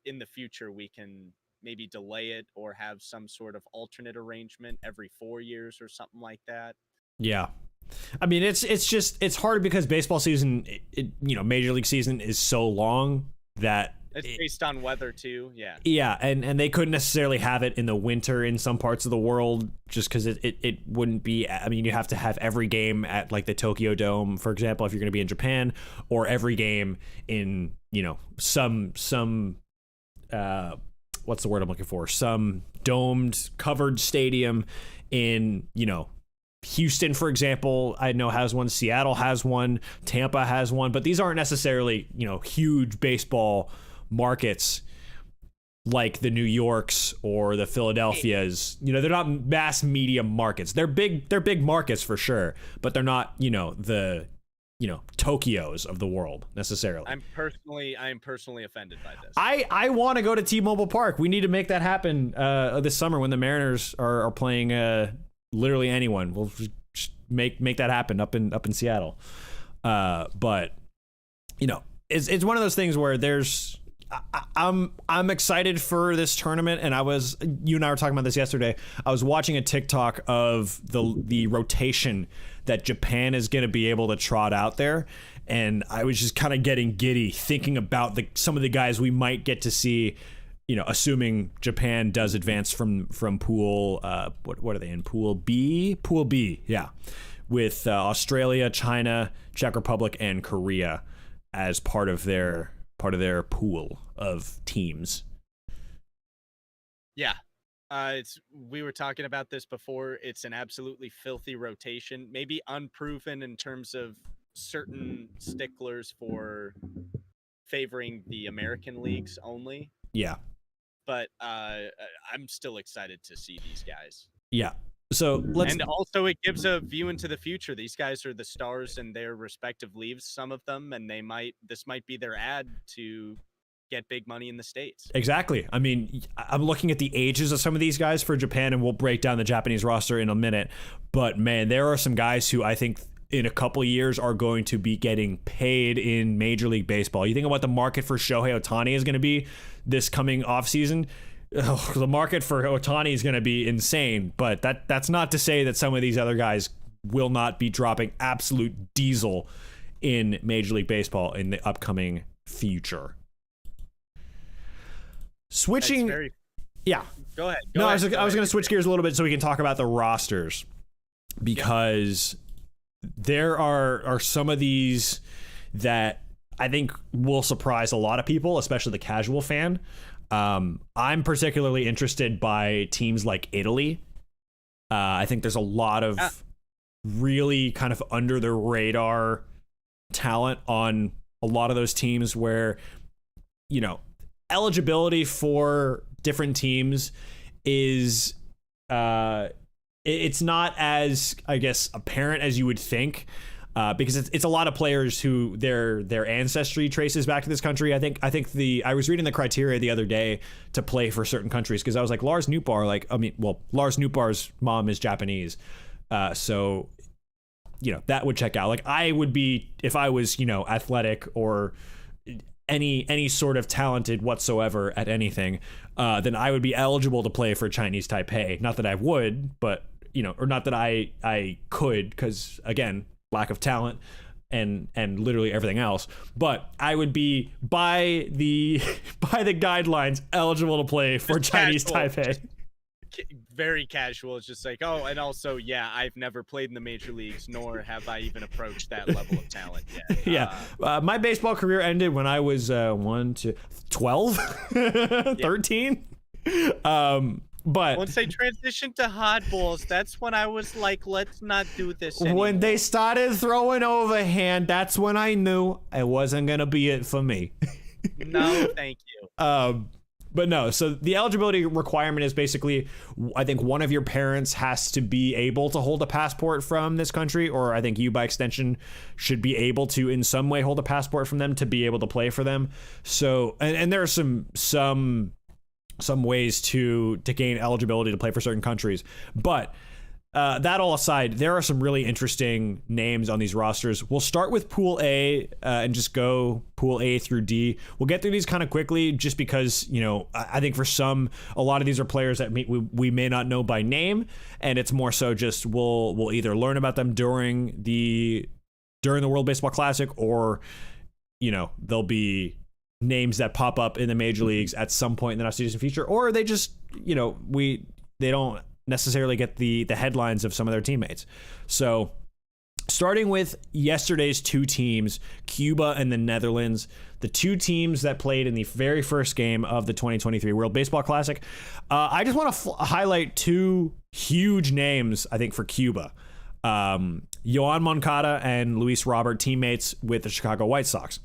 in the future we can maybe delay it or have some sort of alternate arrangement every 4 years or something like that. Yeah. I mean, it's hard because baseball season, Major League season is so long that it's based on weather too. Yeah, and they couldn't necessarily have it in the winter in some parts of the world just because it wouldn't be. I mean, you have to have every game at like the Tokyo Dome, for example, if you're going to be in Japan, or every game in some what's the word I'm looking for? Some domed, covered stadium in Houston, for example, I know has one. Seattle has one. Tampa has one. But these aren't necessarily, huge baseball markets like the New Yorks or the Philadelphias. They're not mass media markets. They're big markets for sure, but they're not, the Tokyos of the world necessarily. I am personally offended by this. I want to go to T-Mobile Park. We need to make that happen this summer when the Mariners are playing literally anyone. We'll just make that happen up in Seattle. But it's one of those things where I'm excited for this tournament, and you and I were talking about this yesterday. I was watching a TikTok of the rotation that Japan is going to be able to trot out there, and I was just kind of getting giddy thinking about some of the guys we might get to see. Assuming Japan does advance from pool, what are they in? Pool B? Pool B, yeah. With Australia, China, Czech Republic, and Korea as part of their part of their pool of teams. Yeah. We were talking about this before. It's an absolutely filthy rotation, maybe unproven in terms of certain sticklers for favoring the American leagues only. Yeah. But I'm still excited to see these guys. Yeah. So and also it gives a view into the future. These guys are the stars in their respective leagues, some of them, and this might be their ad to get big money in the States. Exactly. I mean, I'm looking at the ages of some of these guys for Japan, and we'll break down the Japanese roster in a minute. But man, there are some guys who I think in a couple of years are going to be getting paid in Major League Baseball. You think of what the market for Shohei Ohtani is going to be this coming offseason. The market for Ohtani is going to be insane, but that's not to say that some of these other guys will not be dropping absolute diesel in Major League Baseball in the upcoming future. Switching, yeah. Go ahead. I was going to switch gears a little bit so we can talk about the rosters, because there are some of these that I think will surprise a lot of people, especially the casual fan. I'm particularly interested by teams like Italy. I think there's a lot of really kind of under the radar talent on a lot of those teams where, you know, eligibility for different teams is it's not as, I guess, apparent as you would think. Because it's a lot of players who their ancestry traces back to this country. I was reading the criteria the other day to play for certain countries, because I was like, Lars Nootbaar, Lars Nootbaar's mom is Japanese, so that would check out. Like, I would be, if I was athletic or any sort of talented whatsoever at anything, then I would be eligible to play for Chinese Taipei. Not that I would, but or not that I could, because again, lack of talent and literally everything else, but I would be by the guidelines eligible to play for Chinese Taipei. Very casual. It's just like, oh, and also, yeah, I've never played in the major leagues, nor have I even approached that level of talent yet. Yeah. My baseball career ended when I was 12, 13. But once they transitioned to hardballs, that's when I was like, let's not do this anymore. When they started throwing overhand, that's when I knew it wasn't going to be it for me. No, thank you. But no, so the eligibility requirement is basically, I think one of your parents has to be able to hold a passport from this country, or I think you by extension should be able to in some way hold a passport from them to be able to play for them. So, and there are some ways to gain eligibility to play for certain countries. But that all aside, there are some really interesting names on these rosters. We'll start with Pool A and just go Pool A through D. We'll get through these kind of quickly just because, I think for a lot of these are players that we may not know by name, and it's more so just we'll either learn about them during the World Baseball Classic, or, they'll be names that pop up in the major leagues at some point in the not-so-distant future, or they just, they don't necessarily get the headlines of some of their teammates. So starting with yesterday's two teams, Cuba and the Netherlands, the two teams that played in the very first game of the 2023 World Baseball Classic. I just want to highlight two huge names, I think, for Cuba. Yoan Moncada and Luis Robert, teammates with the Chicago White Sox.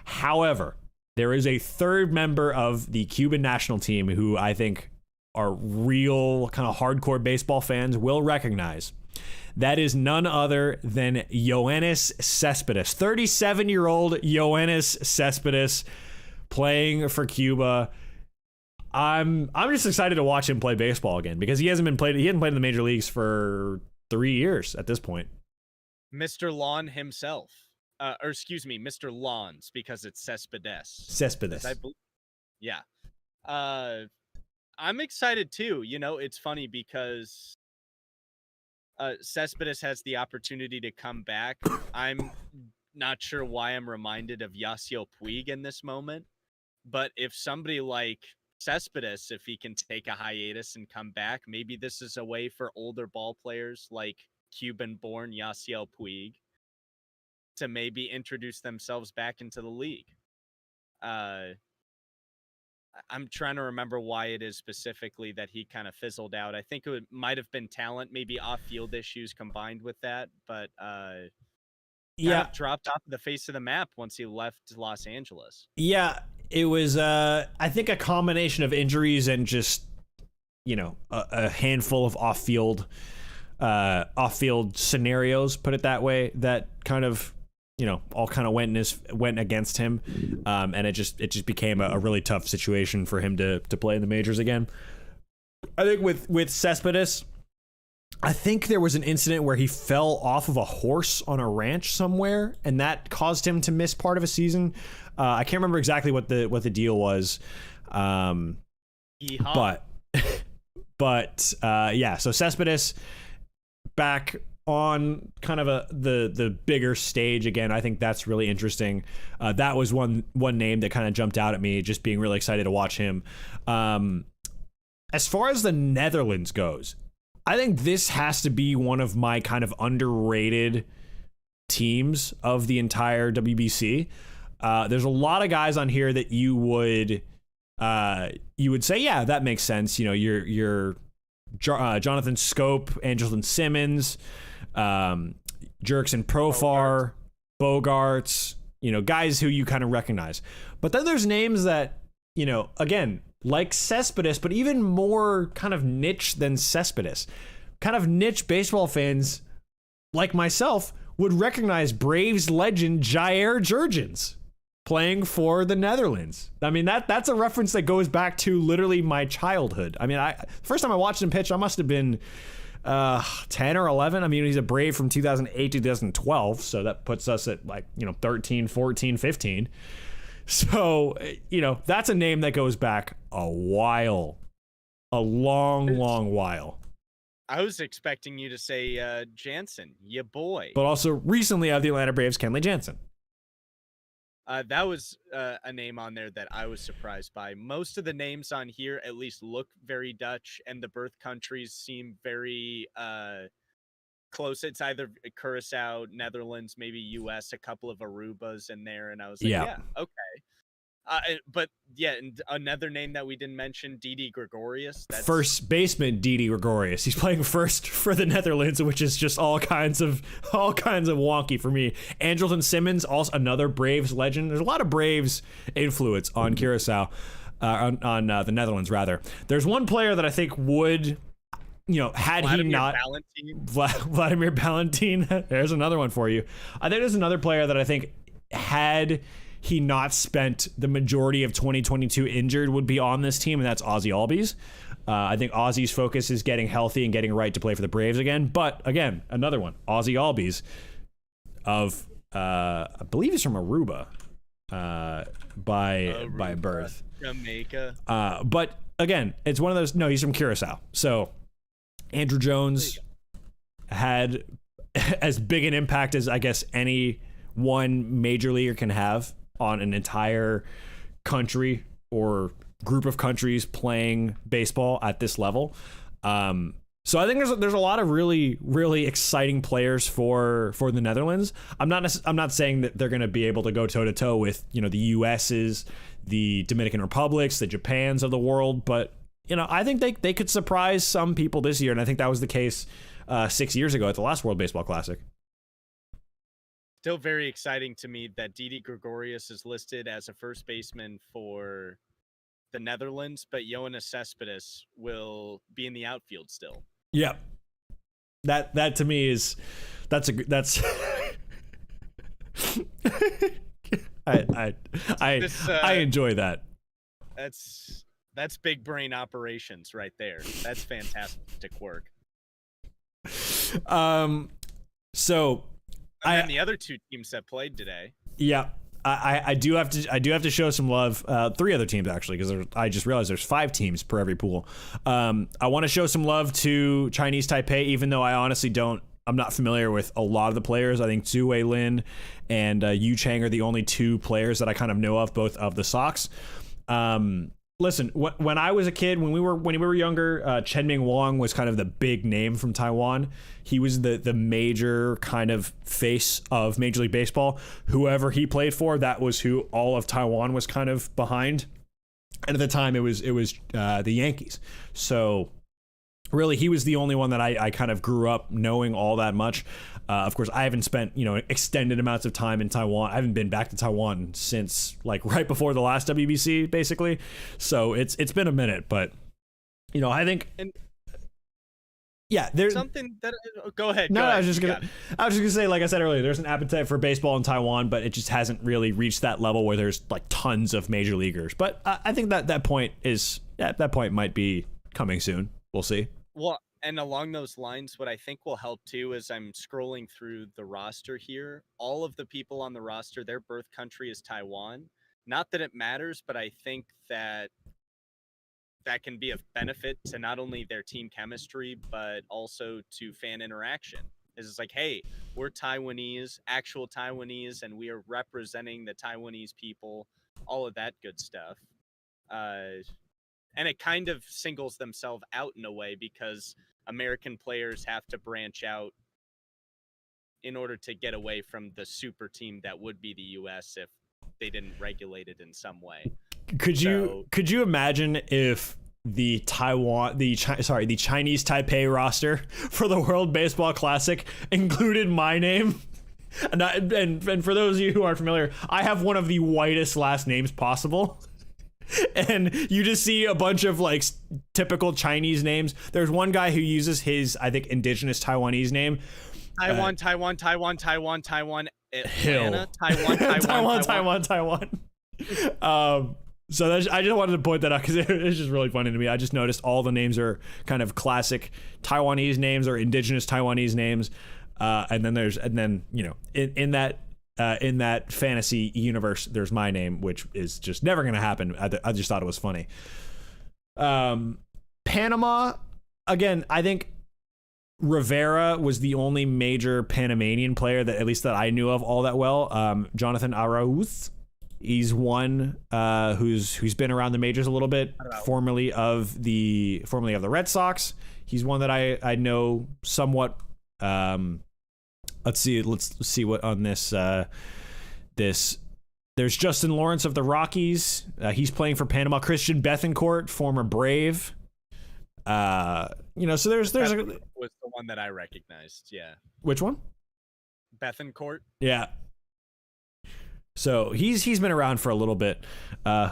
However, there is a third member of the Cuban national team who I think are real kind of hardcore baseball fans will recognize. That is none other than Yoenis Cespedes. 37-year-old Yoenis Cespedes playing for Cuba. I'm just excited to watch him play baseball again, because he hadn't played in the major leagues for 3 years at this point. Mr. Lawn himself. Or excuse me, Mr. Lawns, because it's Cespedes. Cespedes. Yeah. I'm excited too. It's funny because Cespedes has the opportunity to come back. I'm not sure why I'm reminded of Yasiel Puig in this moment, but if somebody like Cespedes, if he can take a hiatus and come back, maybe this is a way for older ball players like Cuban-born Yasiel Puig to maybe introduce themselves back into the league. I'm trying to remember why it is specifically that he kind of fizzled out. I think might have been talent, maybe off-field issues combined with that, but kind of dropped off the face of the map once he left Los Angeles. Yeah, it was, I think, a combination of injuries and just, a handful of off-field scenarios, put it that way, that kind of, all kind of went against him, and it just became a really tough situation for him to play in the majors again. I think with Cespedes, I think there was an incident where he fell off of a horse on a ranch somewhere, and that caused him to miss part of a season. I can't remember exactly what the deal was, but yeah. So Cespedes back on kind of the bigger stage again. I think that's really interesting. That was one name that kind of jumped out at me, just being really excited to watch him. As far as the Netherlands goes, I think this has to be one of my kind of underrated teams of the entire WBC. There's a lot of guys on here that you would say, yeah, that makes sense. Your Jonathan Scope, Angelson Simmons, Jerkson Profar, Bogarts, guys who you kind of recognize. But then there's names that, again, like Cespedes, but even more kind of niche than Cespedes. Kind of niche baseball fans like myself would recognize Braves legend Jair Jurgens playing for the Netherlands. I mean, that's a reference that goes back to literally my childhood. I mean, first time I watched him pitch, I must have been 10 or 11. I mean, he's a Brave from 2008 to 2012, so that puts us at 13, 14, 15. So, that's a name that goes back a while. A long while. I was expecting you to say Jansen, ya boy. But also recently of the Atlanta Braves, Kenley Jansen. That was a name on there that I was surprised by. Most of the names on here at least look very Dutch, and the birth countries seem very close. It's either Curacao, Netherlands, maybe US, a couple of Arubas in there, and I was like, yeah okay. But yeah, and another name that we didn't mention, Didi Gregorius. That's first baseman Didi Gregorius. He's playing first for the Netherlands, which is just all kinds of wonky for me. Angelson Simmons, also another Braves legend. There's a lot of Braves influence on Curacao, on the Netherlands rather. There's one player that I think would, had Vladimir he not Vladimir Ballantine. There's another one for you. I think there's another player that I think had he not spent the majority of 2022 injured would be on this team, and that's Ozzie Albies. I think Ozzie's focus is getting healthy and getting right to play for the Braves again. But again, another one, Ozzie Albies of I believe he's from Aruba by birth. Jamaica. But again, it's one of those. No, he's from Curacao. So Andrew Jones had as big an impact as I guess any one major leaguer can have on an entire country or group of countries playing baseball at this level. So I think there's a lot of really, really exciting players for the Netherlands. I'm not saying that they're going to be able to go toe to toe with, the US's, the Dominican Republics, the Japans of the world, but I think they could surprise some people this year, and I think that was the case 6 years ago at the last World Baseball Classic. Still very exciting to me that Didi Gregorius is listed as a first baseman for the Netherlands, but Yoenis Cespedes will be in the outfield still. Yeah, that to me is that's I enjoy that. That's big brain operations right there. That's fantastic work. So. And the other two teams that played today. Yeah, I do have to show some love. 3 other teams actually, because I just realized there's 5 teams per every pool. I want to show some love to Chinese Taipei, even though I honestly I'm not familiar with a lot of the players. I think Zhu Wei Lin and Yu Chang are the only 2 players that I kind of know of, both of the Sox. Listen, when I was a kid, when we were younger, Chen Ming Wong was kind of the big name from Taiwan. He was the major kind of face of Major League Baseball. Whoever he played for, that was who all of Taiwan was kind of behind. And at the time, it was the Yankees. So really, he was the only one that I kind of grew up knowing all that much. Of course, I haven't spent, extended amounts of time in Taiwan. I haven't been back to Taiwan since like right before the last WBC, basically. So it's been a minute, but I think, yeah, there's something that. Go ahead. No, go ahead. I was just gonna say, like I said earlier, there's an appetite for baseball in Taiwan, but it just hasn't really reached that level where there's like tons of major leaguers. But I think that point might be coming soon. We'll see. Well, and along those lines, what I think will help too is I'm scrolling through the roster here. All of the people on the roster, their birth country is Taiwan. Not that it matters, but I think that can be of benefit to not only their team chemistry, but also to fan interaction. It's like, hey, we're Taiwanese, actual Taiwanese, and we are representing the Taiwanese people, all of that good stuff. And it kind of singles themselves out in a way because American players have to branch out in order to get away from the super team that would be the U.S. if they didn't regulate it in some way. Could you imagine if the Chinese Taipei roster for the World Baseball Classic included my name? And for those of you who aren't familiar, I have one of the whitest last names possible. And you just see a bunch of like typical Chinese names. There's one guy who uses his, I think, indigenous Taiwanese name. Taiwan, Atlanta, Taiwan. So I just wanted to point that out because it's just really funny to me. I just noticed all the names are kind of classic Taiwanese names or indigenous Taiwanese names. And then in that fantasy universe, there's my name, which is just never going to happen. I just thought it was funny. Panama, again, I think Rivera was the only major Panamanian player that at least that I knew of all that well. Jonathan Arauz, he's one who's been around the majors a little bit, formerly of the Red Sox. He's one that I know somewhat. Let's see what on this. There's Justin Lawrence of the Rockies. He's playing for Panama. Christian Bethancourt, former Brave. So there's Bethancourt was the one that I recognized. Yeah. Which one? Bethancourt. Yeah. So he's been around for a little bit.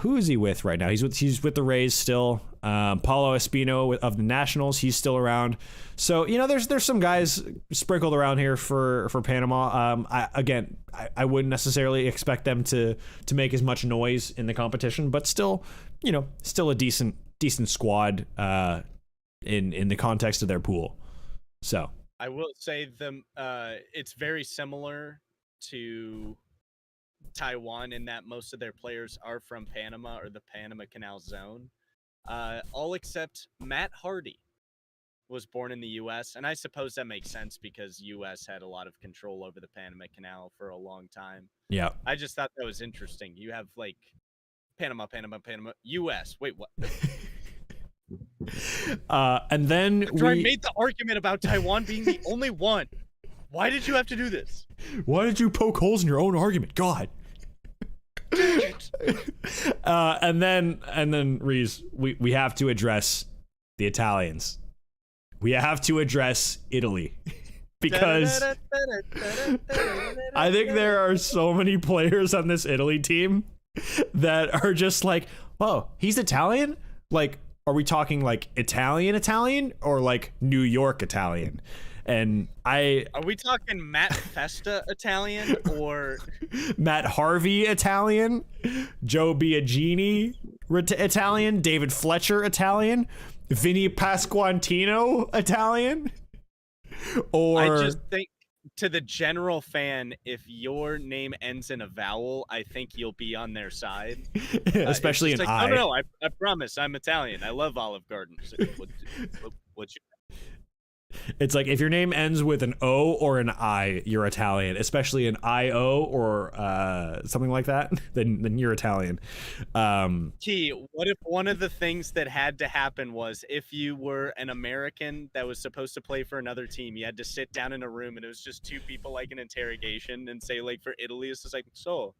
Who is he with right now? He's with the Rays still. Paulo Espino of the Nationals, he's still around. So there's some guys sprinkled around here for Panama. I wouldn't necessarily expect them to make as much noise in the competition, but still a decent squad in the context of their pool. So I will say it's very similar to Taiwan in that most of their players are from Panama or the Panama Canal Zone. All except Matt Hardy was born in the U.S., and I suppose that makes sense because U.S. had a lot of control over the Panama Canal for a long time. Yeah. I just thought that was interesting. You have like Panama, U.S. Wait, what? And then I made the argument about Taiwan being the only one. Why did you have to do this? Why did you poke holes in your own argument? God. And then Reese, we have to address the Italians. We have to address Italy because I think there are so many players on this Italy team that are just like, oh, he's Italian? Like, are we talking like Italian or like New York Italian? And are we talking Matt Festa Italian or Matt Harvey Italian, Joe Biagini Italian, David Fletcher Italian, Vinny Pasquantino Italian? Or I just think to the general fan, if your name ends in a vowel, I think you'll be on their side. Especially in like, I. No, I promise I'm Italian. I love Olive Garden. What you It's like if your name ends with an O or an I, you're Italian, especially an IO or something like that, then you're Italian. Key, what if one of the things that had to happen was if you were an American that was supposed to play for another team, you had to sit down in a room and it was just two people like an interrogation and say, like, for Italy, it's just like, so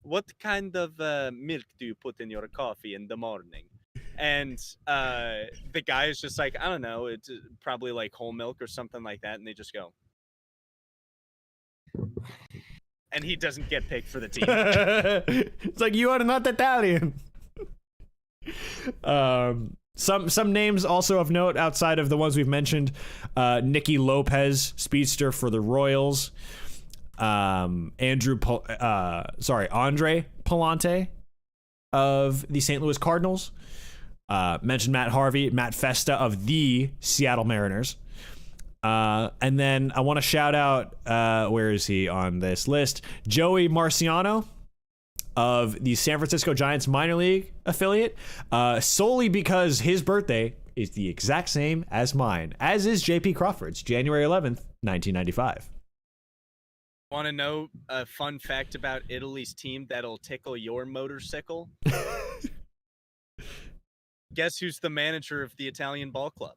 what kind of milk do you put in your coffee in the morning? And the guy is just like, I don't know, it's probably like whole milk or something like that. And they just go. And he doesn't get picked for the team. It's like, you are not Italian. Some names also of note outside of the ones we've mentioned. Nicky Lopez, speedster for the Royals. Andre Palante of the St. Louis Cardinals. Mentioned Matt Harvey, Matt Festa of the Seattle Mariners. And then I want to shout out, where is he on this list? Joey Marciano of the San Francisco Giants minor league affiliate, solely because his birthday is the exact same as mine, as is JP Crawford's, January 11th, 1995. Want to know a fun fact about Italy's team that'll tickle your motorcycle? Guess who's the manager of the Italian ball club?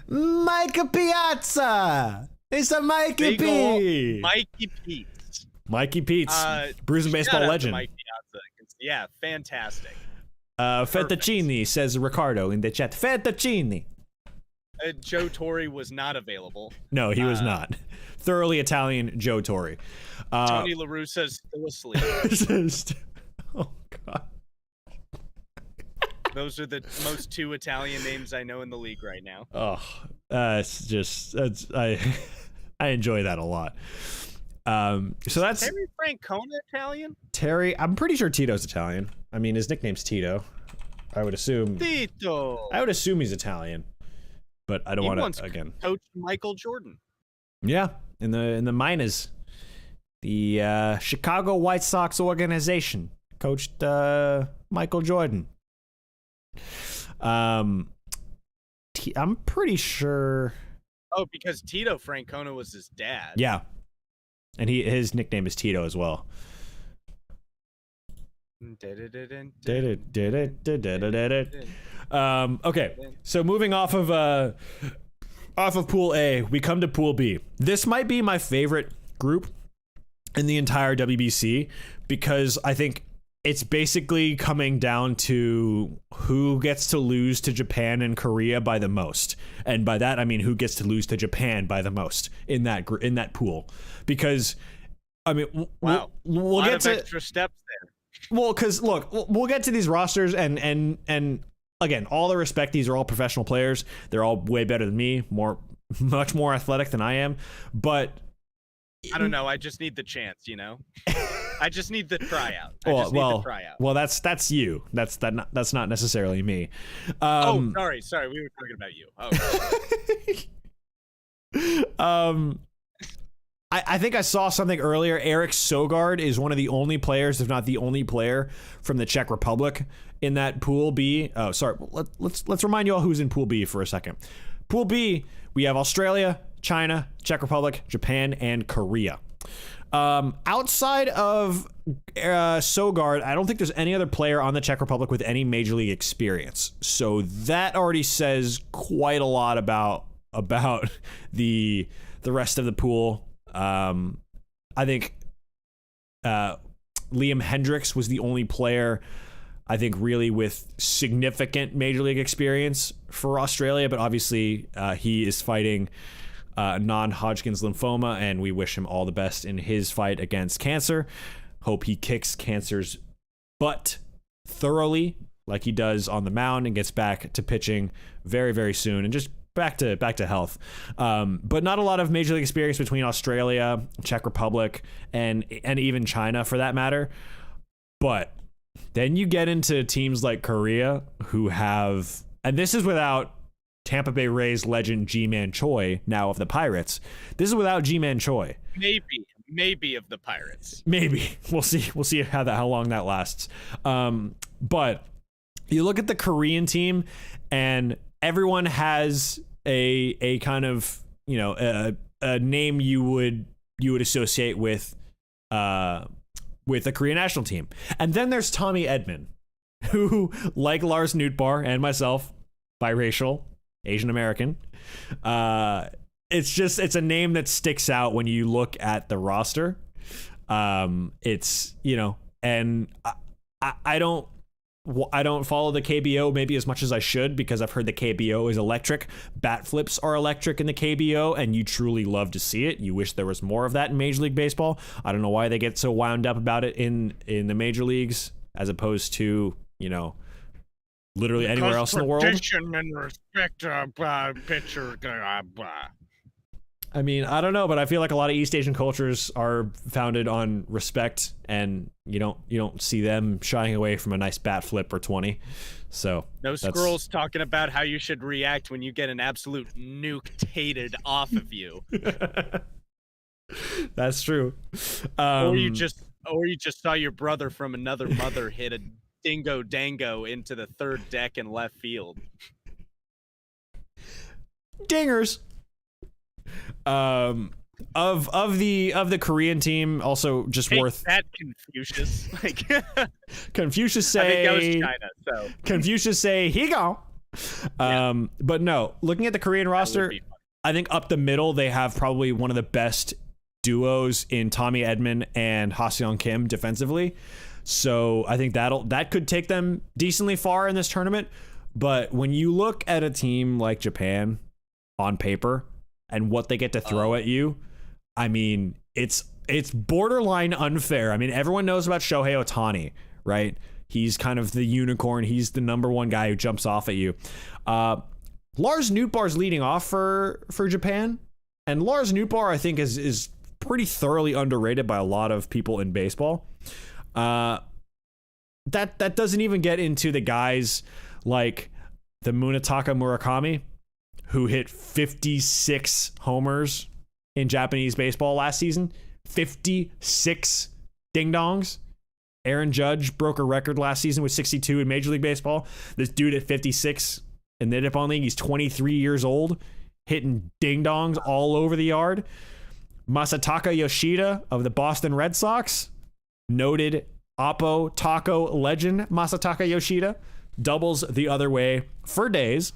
Mike Piazza. It's a Mikey P. Mikey Peets. Mikey Peets. Brews and Baseball legend. Mike Piazza. Yeah, fantastic. Fettuccine, says Ricardo in the chat. Fettuccine. Joe Torre was not available. No, he was not. Thoroughly Italian Joe Torre. Tony La Russa's still asleep. Oh, God. Those are the most two Italian names I know in the league right now. Oh, I enjoy that a lot. So that's Terry Francona Italian? Terry. I'm pretty sure Tito's Italian. I mean, his nickname's Tito. I would assume. Tito. I would assume he's Italian, but I don't want to again. Coach Michael Jordan. Yeah, in the minors, the Chicago White Sox organization coached Michael Jordan. I'm pretty sure. Oh, because Tito Francona was his dad. Yeah, and his nickname is Tito as well. Okay, so moving off of Pool A, we come to Pool B. This might be my favorite group in the entire WBC because I think it's basically coming down to who gets to lose to Japan and Korea by the most. And by that, I mean who gets to lose to Japan by the most in that pool. Because, I mean, we'll get to extra steps there. Well, because look, we'll get to these rosters and again, all the respect, these are all professional players. They're all way better than me, much more athletic than I am. But I don't know. I just need the chance, you know. I just need the tryout. Well, that's you. That's not necessarily me. Sorry. We were talking about you. Oh. I think I saw something earlier. Eric Sogard is one of the only players, if not the only player, from the Czech Republic in that Pool B. Oh, sorry. Let's remind you all who's in Pool B for a second. Pool B, we have Australia, China, Czech Republic, Japan, and Korea. Outside of Sogard, I don't think there's any other player on the Czech Republic with any major league experience. So that already says quite a lot about the rest of the pool. I think Liam Hendricks was the only player, I think, really with significant major league experience for Australia, but obviously he is fighting non-Hodgkin's lymphoma, and we wish him all the best in his fight against cancer. Hope he kicks cancer's butt thoroughly like he does on the mound and gets back to pitching very, very soon and just back to health. But not a lot of major league experience between Australia, Czech Republic, and even China for that matter. But then you get into teams like Korea who have, and this is without Tampa Bay Rays legend Ji-Man Choi, now of the Pirates. This is without Ji-Man Choi. Maybe of the Pirates. Maybe. We'll see how long that lasts. But you look at the Korean team, and everyone has a kind of, you know, a name you would associate with a Korean national team. And then there's Tommy Edman, who, like Lars Nootbaar and myself, biracial, Asian American. It's a name that sticks out when you look at the roster. It's, you know, and I don't follow the KBO maybe as much as I should, because I've heard the KBO is electric. Bat flips are electric in the KBO, and you truly love to see it. You wish there was more of that in Major League Baseball. I don't know why they get so wound up about it in the major leagues as opposed to, you know, literally anywhere else in the world. Tradition and respect, pitcher. I mean, I don't know, but I feel like a lot of East Asian cultures are founded on respect, and you don't see them shying away from a nice bat flip or 20. So no scrolls talking about how you should react when you get an absolute nuke tated off of you. That's true. Or you just saw your brother from another mother hit a dingo dango into the third deck in left field. Dingers. Of the Korean team, also just worth that Confucius. Like Confucius say, I think that was China. So Confucius say he go. But no, looking at the Korean roster, I think up the middle they have probably one of the best duos in Tommy Edman and Ha-seong Kim defensively. So I think that could take them decently far in this tournament. But when you look at a team like Japan on paper and what they get to throw at you, I mean, it's borderline unfair. I mean, everyone knows about Shohei Ohtani, right? He's kind of the unicorn. He's the number one guy who jumps off at you. Lars Nootbaar's leading off for Japan, and Lars Nootbaar, I think, is pretty thoroughly underrated by a lot of people in baseball. That doesn't even get into the guys like the Munetaka Murakami, who hit 56 homers in Japanese baseball last season. 56 ding-dongs. Aaron Judge broke a record last season with 62 in Major League Baseball. This dude at 56 in the Nippon League, he's 23 years old, hitting ding-dongs all over the yard. Masataka Yoshida of the Boston Red Sox, noted Oppo Taco legend Masataka Yoshida, doubles the other way for days.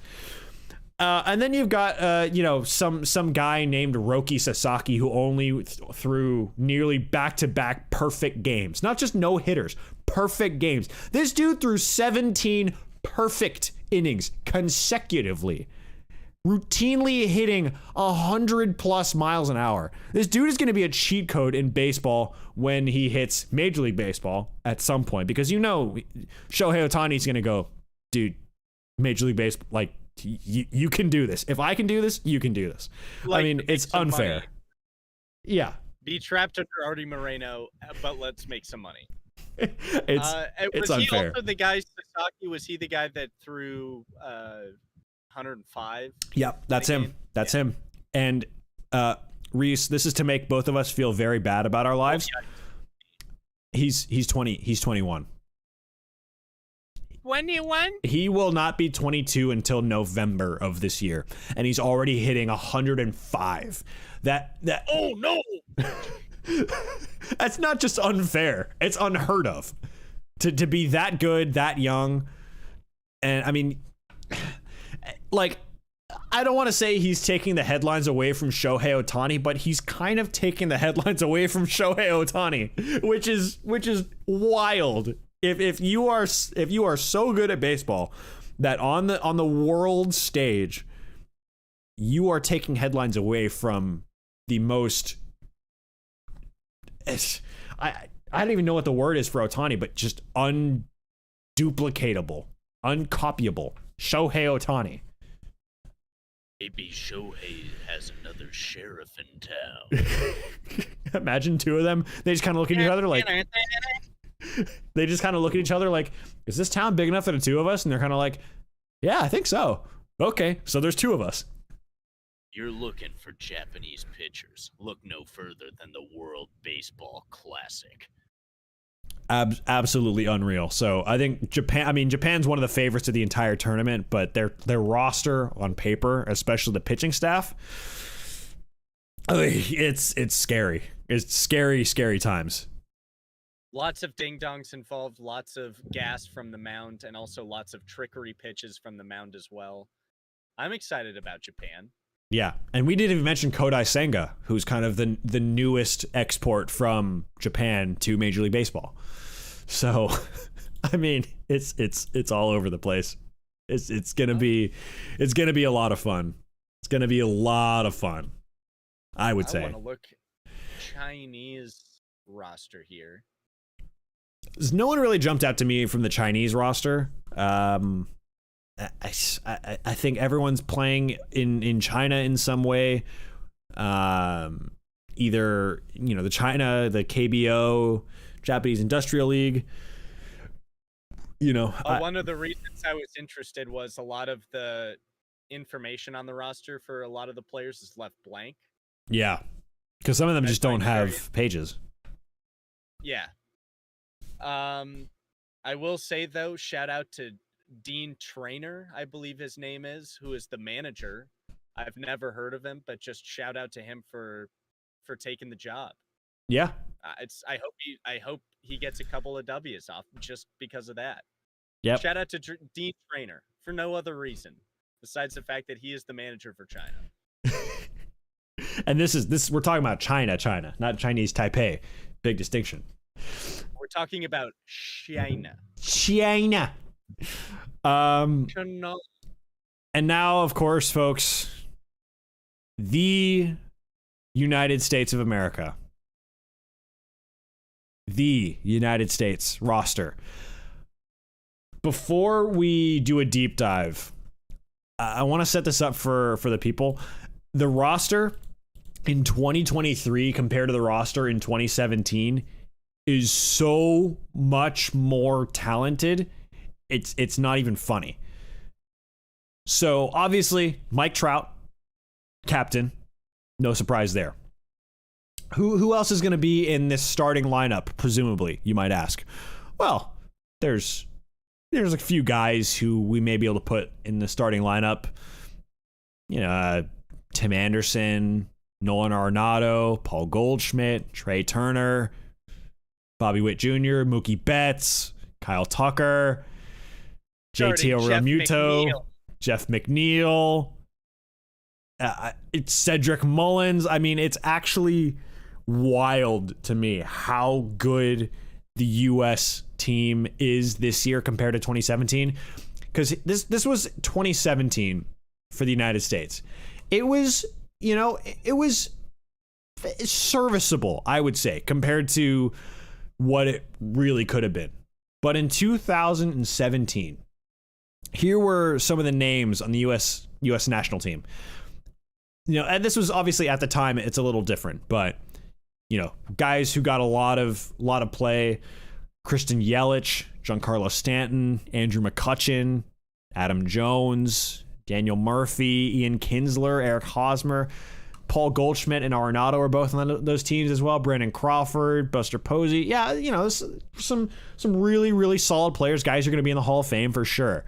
And then you've got, some guy named Roki Sasaki who only threw nearly back-to-back perfect games. Not just no-hitters, perfect games. This dude threw 17 perfect innings consecutively, routinely hitting 100-plus miles an hour. This dude is going to be a cheat code in baseball when he hits Major League Baseball at some point, because Shohei Ohtani's going to go, dude, Major League Baseball, like, you can do this. If I can do this, you can do this. Like, I mean, it's unfair. Money. Yeah. Be trapped under Artie Moreno, but let's make some money. It's unfair. Also the guy, Sasaki, was he the guy that threw 105? Yep, that's him. That's him. And Reese, this is to make both of us feel very bad about our lives. Oh, yeah. He's 20. He's 21. 21? He will not be 22 until November of this year, and he's already hitting 105. That oh no. That's not just unfair. It's unheard of to be that good, that young. And I mean, like, I don't want to say he's taking the headlines away from Shohei Ohtani, but he's kind of taking the headlines away from Shohei Ohtani, which is wild. If you are so good at baseball that on the world stage you are taking headlines away from the most, I don't even know what the word is for Ohtani, but just unduplicatable, uncopyable Shohei Ohtani. Maybe Shohei has another sheriff in town. Imagine two of them. They just kind of look at each other like. They just kind of look at each other like, is this town big enough for the two of us? And they're kind of like, yeah, I think so. Okay, so there's two of us. You're looking for Japanese pitchers. Look no further than the World Baseball Classic. Absolutely unreal. So I think Japan's one of the favorites of the entire tournament, but their roster on paper, especially the pitching staff, it's scary. It's scary times. Lots of ding-dongs involved, lots of gas from the mound, and also lots of trickery pitches from the mound as well. I'm excited about Japan. Yeah, and we didn't even mention Kodai Senga, who's kind of the newest export from Japan to Major League Baseball. So, I mean, it's all over the place. It's gonna be a lot of fun. It's gonna be a lot of fun, I would say. I want to look Chinese roster here. No one really jumped out to me from the Chinese roster. I think everyone's playing in China in some way. Either the China, the KBO, Japanese Industrial League. One of the reasons I was interested was a lot of the information on the roster for a lot of the players is left blank. Yeah, because some of them just don't have pages. Yeah. I will say though, shout out to Dean Trainer, I believe his name is, who is the manager. I've never heard of him, but just shout out to him for taking the job. Yeah. I hope he gets a couple of W's off just because of that. Yep. Shout out to Dean Trainer for no other reason besides the fact that he is the manager for China. And this we're talking about China, not Chinese Taipei. Big distinction. We're talking about China. China. And now, of course, folks, the United States of America. The United States roster. Before we do a deep dive, I want to set this up for the people. The roster in 2023 compared to the roster in 2017 is so much more talented. It's not even funny. So obviously, Mike Trout, captain, no surprise there. Who else is going to be in this starting lineup? Presumably, you might ask. Well, there's a few guys who we may be able to put in the starting lineup. Tim Anderson, Nolan Arenado, Paul Goldschmidt, Trey Turner, Bobby Witt Jr., Mookie Betts, Kyle Tucker, JT Realmuto, Jeff McNeil. It's Cedric Mullins. I mean, it's actually wild to me how good the U.S. team is this year compared to 2017. Because this was 2017 for the United States. It was, it was serviceable, I would say, compared to what it really could have been. But in 2017, here were some of the names on the U.S. national team. And this was obviously at the time it's a little different, but guys who got a lot of play: Christian Yelich, Giancarlo Stanton, Andrew McCutchen, Adam Jones, Daniel Murphy, Ian Kinsler, Eric Hosmer, Paul Goldschmidt and Arenado are both on those teams as well. Brandon Crawford, Buster Posey. Yeah, some really, really solid players. Guys are going to be in the Hall of Fame for sure.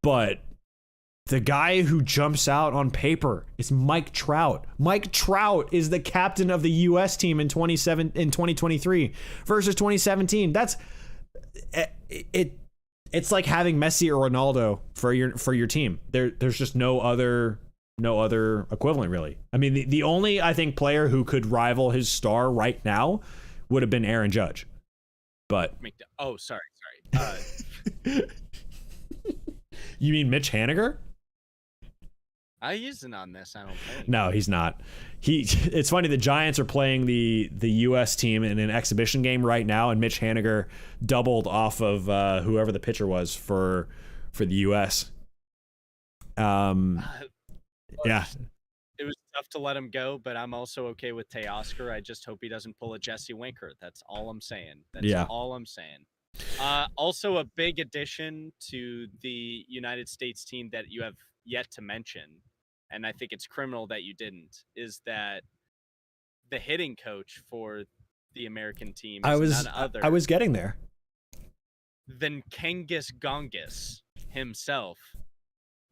But the guy who jumps out on paper is Mike Trout. Mike Trout is the captain of the U.S. team in 2023 versus 2017. That's it. It's like having Messi or Ronaldo for your team. There's just no other equivalent, really. I mean, the only, I think, player who could rival his star right now would have been Aaron Judge. But sorry. You mean Mitch Haniger? He isn't on this, I don't think. No, he's not. It's funny, the Giants are playing the U.S. team in an exhibition game right now, and Mitch Haniger doubled off of whoever the pitcher was for the U.S. Yeah. It was tough to let him go, but I'm also okay with Teoscar. I just hope he doesn't pull a Jesse Winker. That's all I'm saying. All I'm saying. Also, a big addition to the United States team that you have yet to mention, and I think it's criminal that you didn't, is that the hitting coach for the American team I is was none other I was getting there. than Kangas Gongas himself,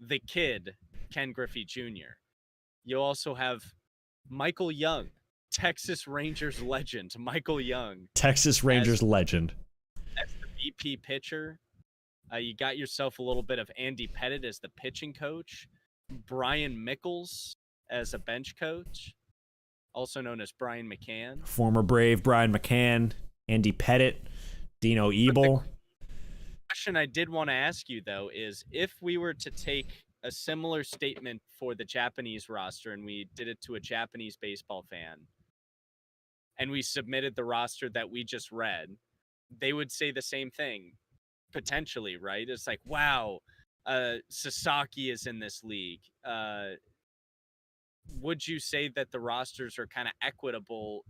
the kid, Ken Griffey Jr. You also have Michael Young, Texas Rangers legend, Michael Young. Texas Rangers legend. As the VP pitcher. You got yourself a little bit of Andy Pettit as the pitching coach, Brian Mickles as a bench coach, also known as Brian McCann. Former Brave Brian McCann, Andy Pettit, Dino Ebel. Question I did want to ask you, though, is if we were to take a similar statement for the Japanese roster and we did it to a Japanese baseball fan and we submitted the roster that we just read, they would say the same thing, potentially, right? It's like, wow, Sasaki is in this league. Would you say that the rosters are kind of equitable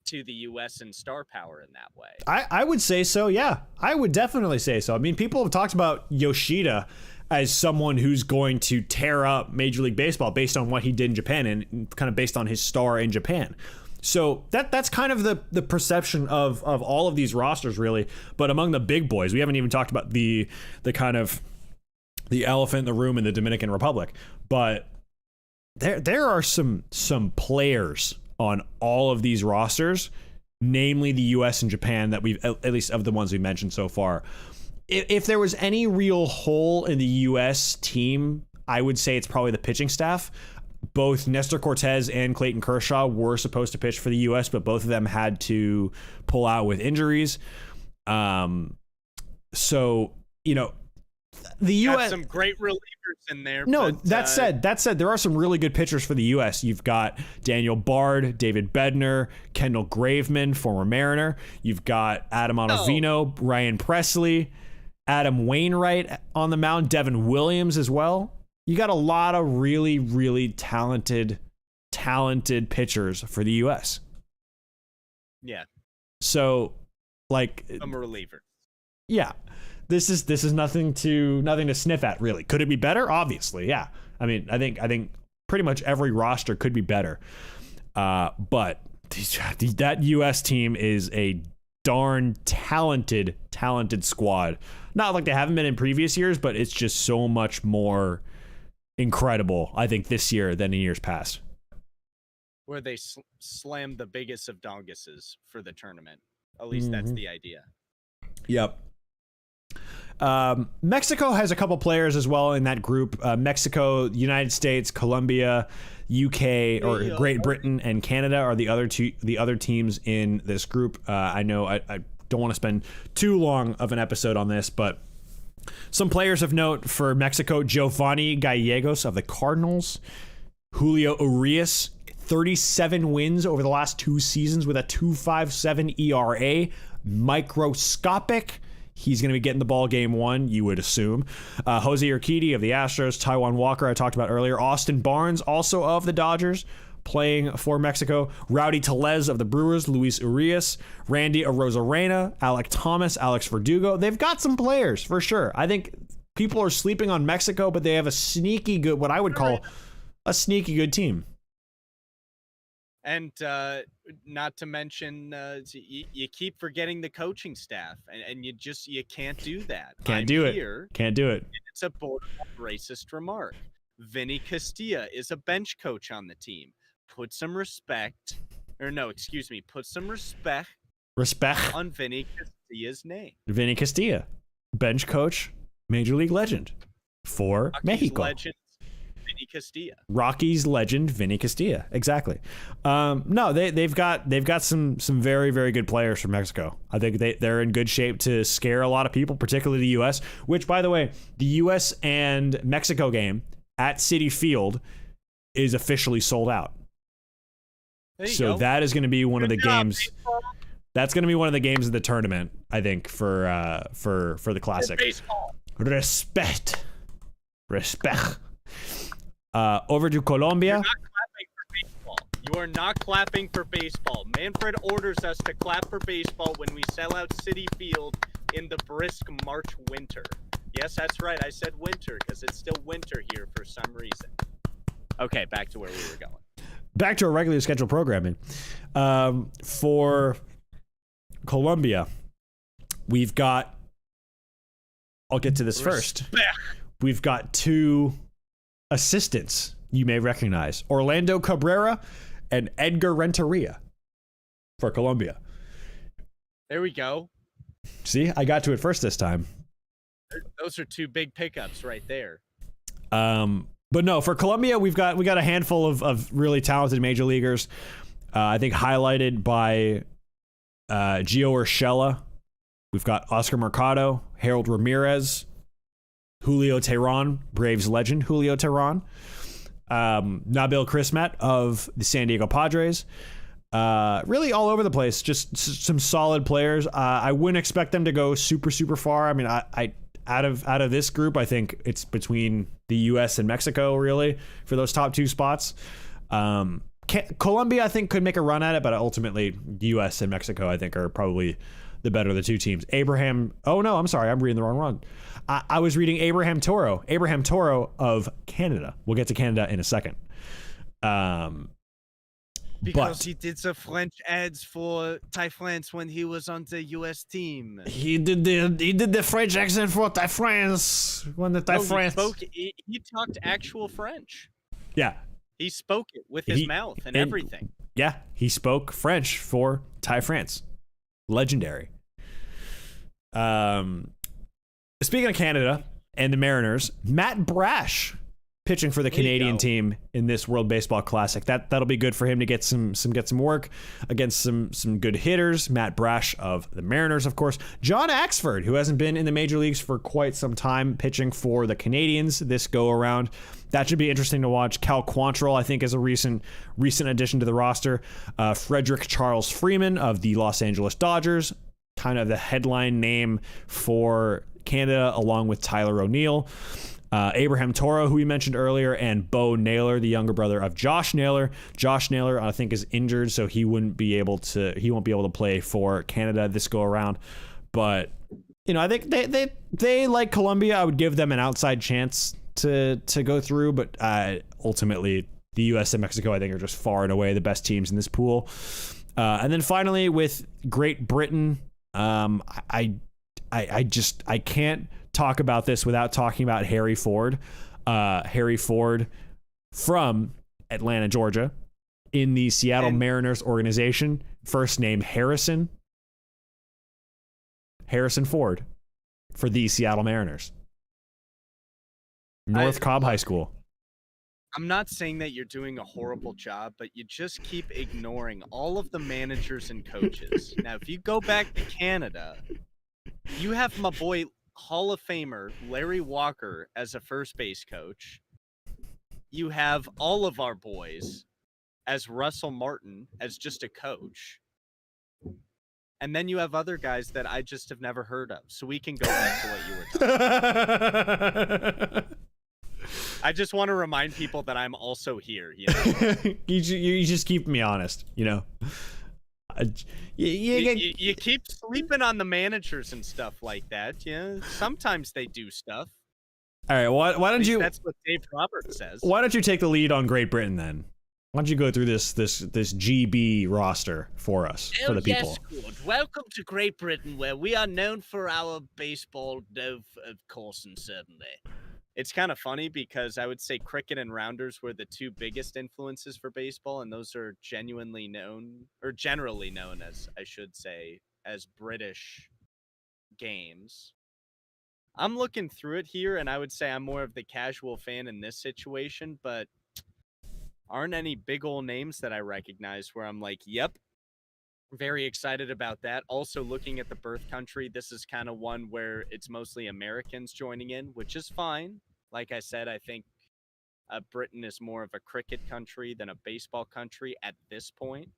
to the U.S. and star power in that way? I would say so, yeah. I would definitely say so. I mean, people have talked about Yoshida as someone who's going to tear up Major League Baseball based on what he did in Japan and kind of based on his star in Japan. So that's kind of the perception of all of these rosters, really. But among the big boys, we haven't even talked about the kind of the elephant in the room in the Dominican Republic. But there are some players on all of these rosters, namely the U.S. and Japan, that we've, at least of the ones we mentioned so far. If there was any real hole in the U.S. team, I would say it's probably the pitching staff. Both Nestor Cortez and Clayton Kershaw were supposed to pitch for the U.S., but both of them had to pull out with injuries. So, you know, the U.S. got some great relievers in there. No, but, that said, there are some really good pitchers for the U.S. You've got Daniel Bard, David Bednar, Kendall Graveman, former Mariner. You've got Adam Ottavino, Ryan Presley, Adam Wainwright on the mound, Devin Williams as well. You got a lot of really, really talented pitchers for the U.S. Yeah. So, like, I'm a reliever. Yeah, this is nothing to sniff at, really. Could it be better? Obviously, yeah. I mean, I think pretty much every roster could be better. But that U.S. team is a darn talented squad. Not like they haven't been in previous years, but it's just so much more incredible, I think, this year than in years past. Where they slammed the biggest of donguses for the tournament. At least that's the idea. Yep. Mexico has a couple players as well in that group. Mexico, United States, Colombia, UK, or Great Britain, and Canada are the other teams in this group. I know I don't want to spend too long of an episode on this, but some players of note for Mexico: Giovanni Gallegos of the Cardinals, Julio Urias, 37 wins over the last 2 seasons with a 2.57 ERA, microscopic. He's going to be getting the ball game 1, you would assume. Jose Urquidy of the Astros, Taijuan Walker I talked about earlier, Austin Barnes also of the Dodgers playing for Mexico, Rowdy Tellez of the Brewers, Luis Urias, Randy Arozarena, Alec Thomas, Alex Verdugo. They've got some players for sure. I think people are sleeping on Mexico, but they have a sneaky good, what I would call a sneaky good team. And not to mention, you keep forgetting the coaching staff, and you can't do that. Can't do it. It's a borderline racist remark. Vinny Castilla is a bench coach on the team. Put some respect on Vinny Castilla's name. Vinny Castilla, bench coach, Major League legend for Rockies Mexico. Legend, Vinny Castilla. Rockies legend Vinny Castilla. Exactly. No, they've got some very, very good players from Mexico. I think they're in good shape to scare a lot of people, particularly the U.S., which, by the way, the U.S. and Mexico game at Citi Field is officially sold out. So that is going to be one of the games. That's going to be one of the games of the tournament, I think, for the Classic. Respect. Over to Colombia. You are not clapping for baseball. Manfred orders us to clap for baseball when we sell out Citi Field in the brisk March winter. Yes, that's right. I said winter because it's still winter here for some reason. Okay, back to where we were going. back to our regularly scheduled programming. For Colombia, we've got, I'll get to this first. We've got two assistants you may recognize, Orlando Cabrera and Edgar Renteria for Colombia. There we go. See, I got to it first this time. Those are two big pickups right there. But no, for Colombia, we got a handful of really talented major leaguers. I think highlighted by Gio Urshela. We've got Oscar Mercado, Harold Ramirez, Julio Teheran, Braves legend Julio Teheran, Nabil Crismet of the San Diego Padres. Really all over the place. Just some solid players. I wouldn't expect them to go super far. I mean, I out of this group, I think it's between the U.S. and Mexico really for those top two spots. Colombia, I think, could make a run at it, but ultimately U.S. and Mexico, I think, are probably the better of the two teams. Oh no, I'm sorry, I'm reading the wrong one. I was reading Abraham Toro of Canada. We'll get to Canada in a second. Because he did the French ads for Thai France when he was on the U.S. team. He did the French accent for Thai France when the Thai France. He talked actual French. Yeah, he spoke it with his mouth and everything. Yeah, he spoke French for Thai France. Legendary. Speaking of Canada and the Mariners, Matt Brash pitching for the Canadian team in this World Baseball Classic. That'll be good for him to get some work against some good hitters. Matt Brash of the Mariners, of course. John Axford, who hasn't been in the major leagues for quite some time, pitching for the Canadians this go around. That should be interesting to watch. Cal Quantrill, I think, is a recent addition to the roster. Frederick Charles Freeman of the Los Angeles Dodgers, kind of the headline name for Canada, along with Tyler O'Neill. Abraham Toro, who we mentioned earlier, and Bo Naylor, the younger brother of Josh Naylor. Josh Naylor, I think, is injured, so he won't be able to play for Canada this go around. But I think they like Colombia. I would give them an outside chance to go through, but ultimately the U.S. and Mexico, I think, are just far and away the best teams in this pool. And then finally with Great Britain, I can't talk about this without talking about Harry Ford. Harry Ford from Atlanta, Georgia, in the Seattle Mariners organization. First name Harrison Ford for the Seattle Mariners. North Cobb High School. I'm not saying that you're doing a horrible job, but you just keep ignoring all of the managers and coaches. Now, if you go back to Canada, you have my boy Hall of Famer Larry Walker as a first base coach. You have all of our boys as Russell Martin as just a coach. And then you have other guys that I just have never heard of. So we can go back to what you were talking about. I just want to remind people that I'm also here. You just keep me honest, You keep sleeping on the managers and stuff like that. Yeah, sometimes they do stuff. All right, why don't you? That's what Dave Roberts says. Why don't you take the lead on Great Britain then? Why don't you go through this GB roster for us, for the people? Yes, good. Welcome to Great Britain, where we are known for our baseball, of course, and certainly. It's kind of funny because I would say cricket and rounders were the two biggest influences for baseball, and those are generally known, as I should say, as British games. I'm looking through it here, and I would say I'm more of the casual fan in this situation, but aren't any big old names that I recognize where I'm like, yep, very excited about that. Also, looking at the birth country, this is kind of one where it's mostly Americans joining in, which is fine. Like I said, I think Britain is more of a cricket country than a baseball country at this point.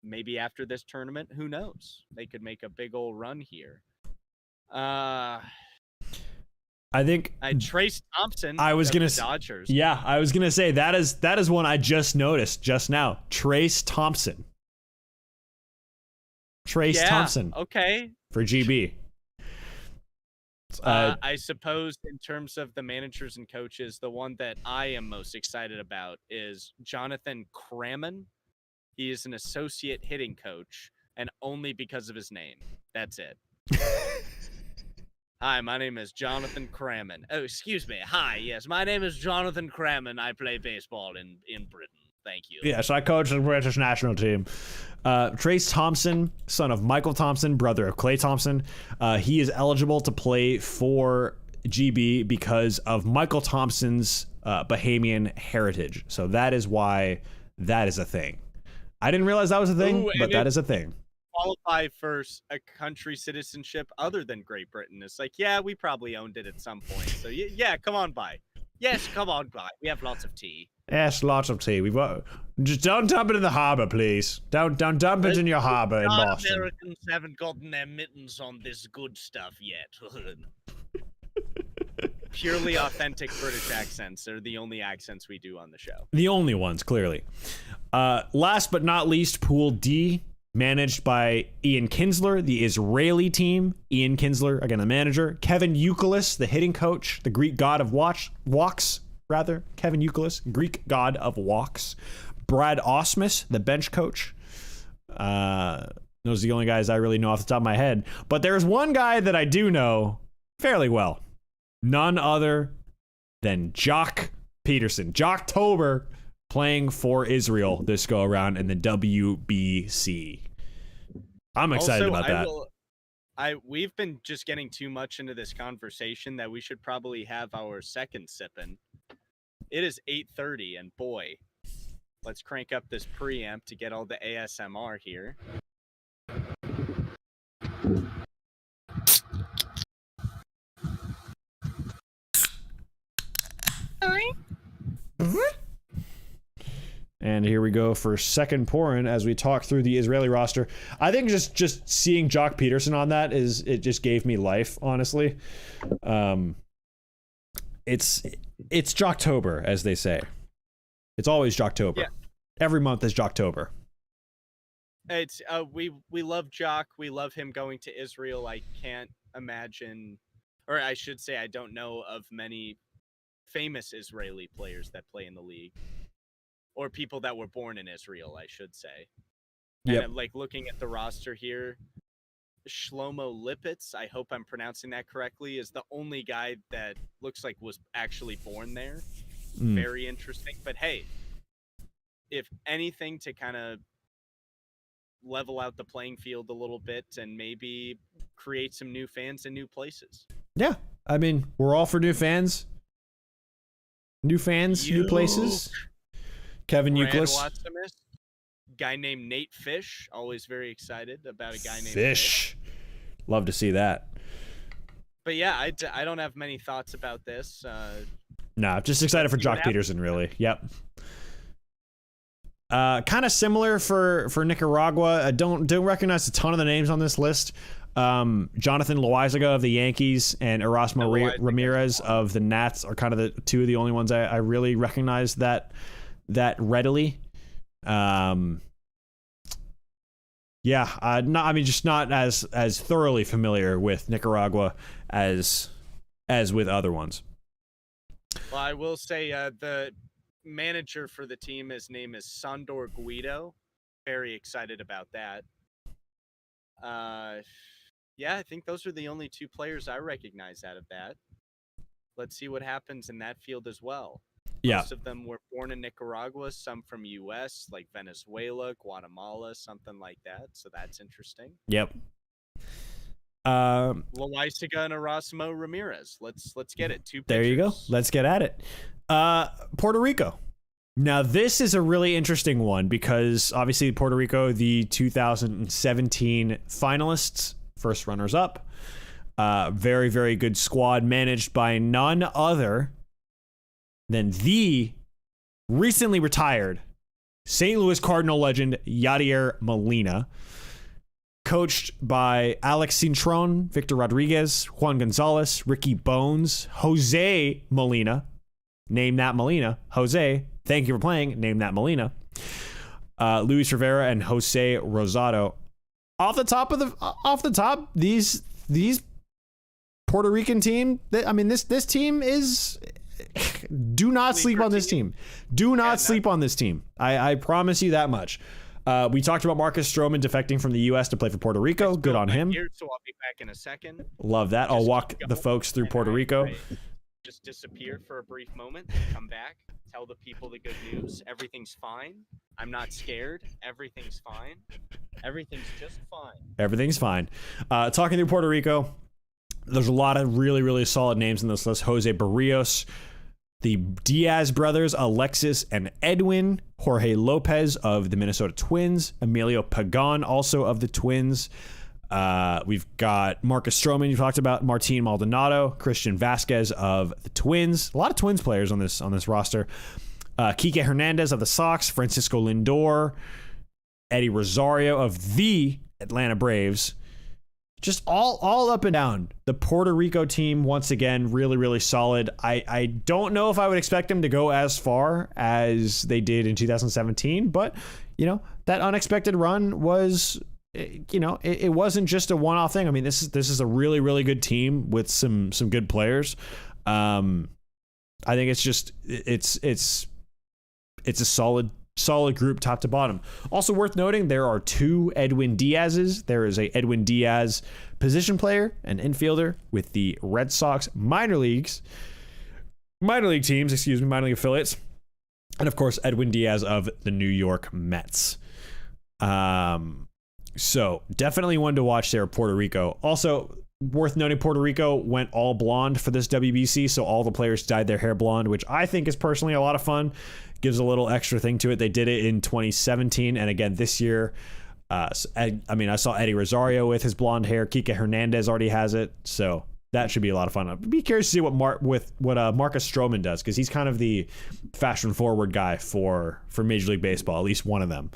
Maybe after this tournament, who knows? They could make a big old run here. I think Trace Thompson. I was gonna Dodgers. Yeah, I was gonna say that is one I just noticed just now. Trace Thompson. Thompson. Okay. For GB. I suppose in terms of the managers and coaches, the one that I am most excited about is Jonathan Cramen. He is an associate hitting coach, and only because of his name. That's it. Hi, my name is Jonathan Cramen. Oh, excuse me. Hi, yes, my name is Jonathan Cramen. I play baseball in Britain. Thank you. Yes, I coach the British national team. Trace Thompson, son of Michael Thompson, brother of Clay Thompson. He is eligible to play for GB because of Michael Thompson's Bahamian heritage. So that is why that is a thing. I didn't realize that was a thing, but that is a thing. Qualify for a country citizenship other than Great Britain. It's like, yeah, we probably owned it at some point. So yeah, come on by. Yes, come on by. We have lots of tea. Yes, lots of tea. Just don't dump it in the harbor, please. Don't dump it in your harbor in Boston. Americans haven't gotten their mittens on this good stuff yet. Purely authentic British accents are the only accents we do on the show. The only ones, clearly. Last but not least, Pool D, managed by Ian Kinsler, the Israeli team. Ian Kinsler, again, the manager. Kevin Youkilis, the hitting coach, the Greek god of walks. Kevin Youkilis, Greek god of walks. Brad Osmus, the bench coach. Those are the only guys I really know off the top of my head. But there's one guy that I do know fairly well. None other than Jock Peterson. Jocktober, playing for Israel this go around in the WBC. I'm excited about that. We've been just getting too much into this conversation that we should probably have our second sipping. It is 8:30, and boy, let's crank up this preamp to get all the ASMR here. And here we go for second pouring as we talk through the Israeli roster. I think just seeing Jock Peterson on that it just gave me life, honestly. It's Jocktober, as they say. It's always Jocktober. Yeah. Every month is Jocktober. It's we love Jock. We love him going to Israel. I can't imagine, or I should say, I don't know of many famous Israeli players that play in the league. Or people that were born in Israel, I should say. Yep. And like looking at the roster here, Shlomo Lipitz, I hope I'm pronouncing that correctly, is the only guy that looks like was actually born there. Very interesting. But hey, if anything to kind of level out the playing field a little bit and maybe create some new fans in new places. Yeah. I mean, we're all for new fans. New fans, new places. Kevin Youkilis. Guy named Nate Fish. Always very excited about a guy named Fish. Love to see that. But yeah, I don't have many thoughts about this. No, just excited for Jock Peterson, really. Yep. Kind of similar for Nicaragua. I don't recognize a ton of the names on this list. Jonathan Loaizaga of the Yankees and Erasmo Ramirez of the Nats are kind of the two of the only ones I really recognize that readily. Just not as thoroughly familiar with Nicaragua as with other ones. Well, I will say the manager for the team, his name is Sandor Guido. Very excited about that. I think those are the only two players I recognize out of that. Let's see what happens in that field as well. Yeah. Most of them were born in Nicaragua, some from U.S., like Venezuela, Guatemala, something like that. So that's interesting. Yep. Loaizaga and Erasmo Ramirez. Let's get it. Two pitchers. There you go. Let's get at it. Puerto Rico. Now, this is a really interesting one because obviously Puerto Rico, the 2017 finalists, first runners up. Very, very good squad managed by none other than the recently retired St. Louis Cardinal legend Yadier Molina, coached by Alex Cintron, Victor Rodriguez, Juan Gonzalez, Ricky Bones, Jose Molina. Name that Molina. Jose, thank you for playing. Name that Molina. Luis Rivera and Jose Rosado. Off the top, these Puerto Rican team, I mean, this team is... Do not sleep on this team. Do not sleep on this team. I promise you that much. We talked about Marcus Stroman defecting from the U.S. to play for Puerto Rico. Good on him. Here, so I'll be back in a second. Love that. I'll walk the folks through Puerto Rico. Just disappear for a brief moment, come back, tell the people the good news. Everything's fine. I'm not scared. Everything's fine. Everything's just fine. Everything's fine. Talking through Puerto Rico, there's a lot of really, really solid names in this list. Jose Barrios, the Diaz brothers, Alexis and Edwin, Jorge Lopez of the Minnesota Twins, Emilio Pagan, also of the Twins. We've got Marcus Stroman, you talked about, Martin Maldonado, Christian Vasquez of the Twins. A lot of Twins players on this roster. Kike Hernandez of the Sox, Francisco Lindor, Eddie Rosario of the Atlanta Braves. Just all up and down. The Puerto Rico team, once again, really, really solid. I don't know if I would expect them to go as far as they did in 2017, but, that unexpected run was, it wasn't just a one-off thing. I mean, this is a really, really good team with some good players. I think it's just, it's a solid group top to bottom. Also worth noting, there are 2 Edwin Diaz's. There is a Edwin Diaz position player, an infielder with the Red Sox minor league affiliates. And of course, Edwin Diaz of the New York Mets. So definitely one to watch there, Puerto Rico. Also worth noting, Puerto Rico went all blonde for this WBC. So all the players dyed their hair blonde, which I think is personally a lot of fun. Gives a little extra thing to it. They did it in 2017, and again this year. I saw Eddie Rosario with his blonde hair. Kike Hernandez already has it, so that should be a lot of fun. I'd be curious to see what Marcus Stroman does, because he's kind of the fashion-forward guy for Major League Baseball, at least one of them.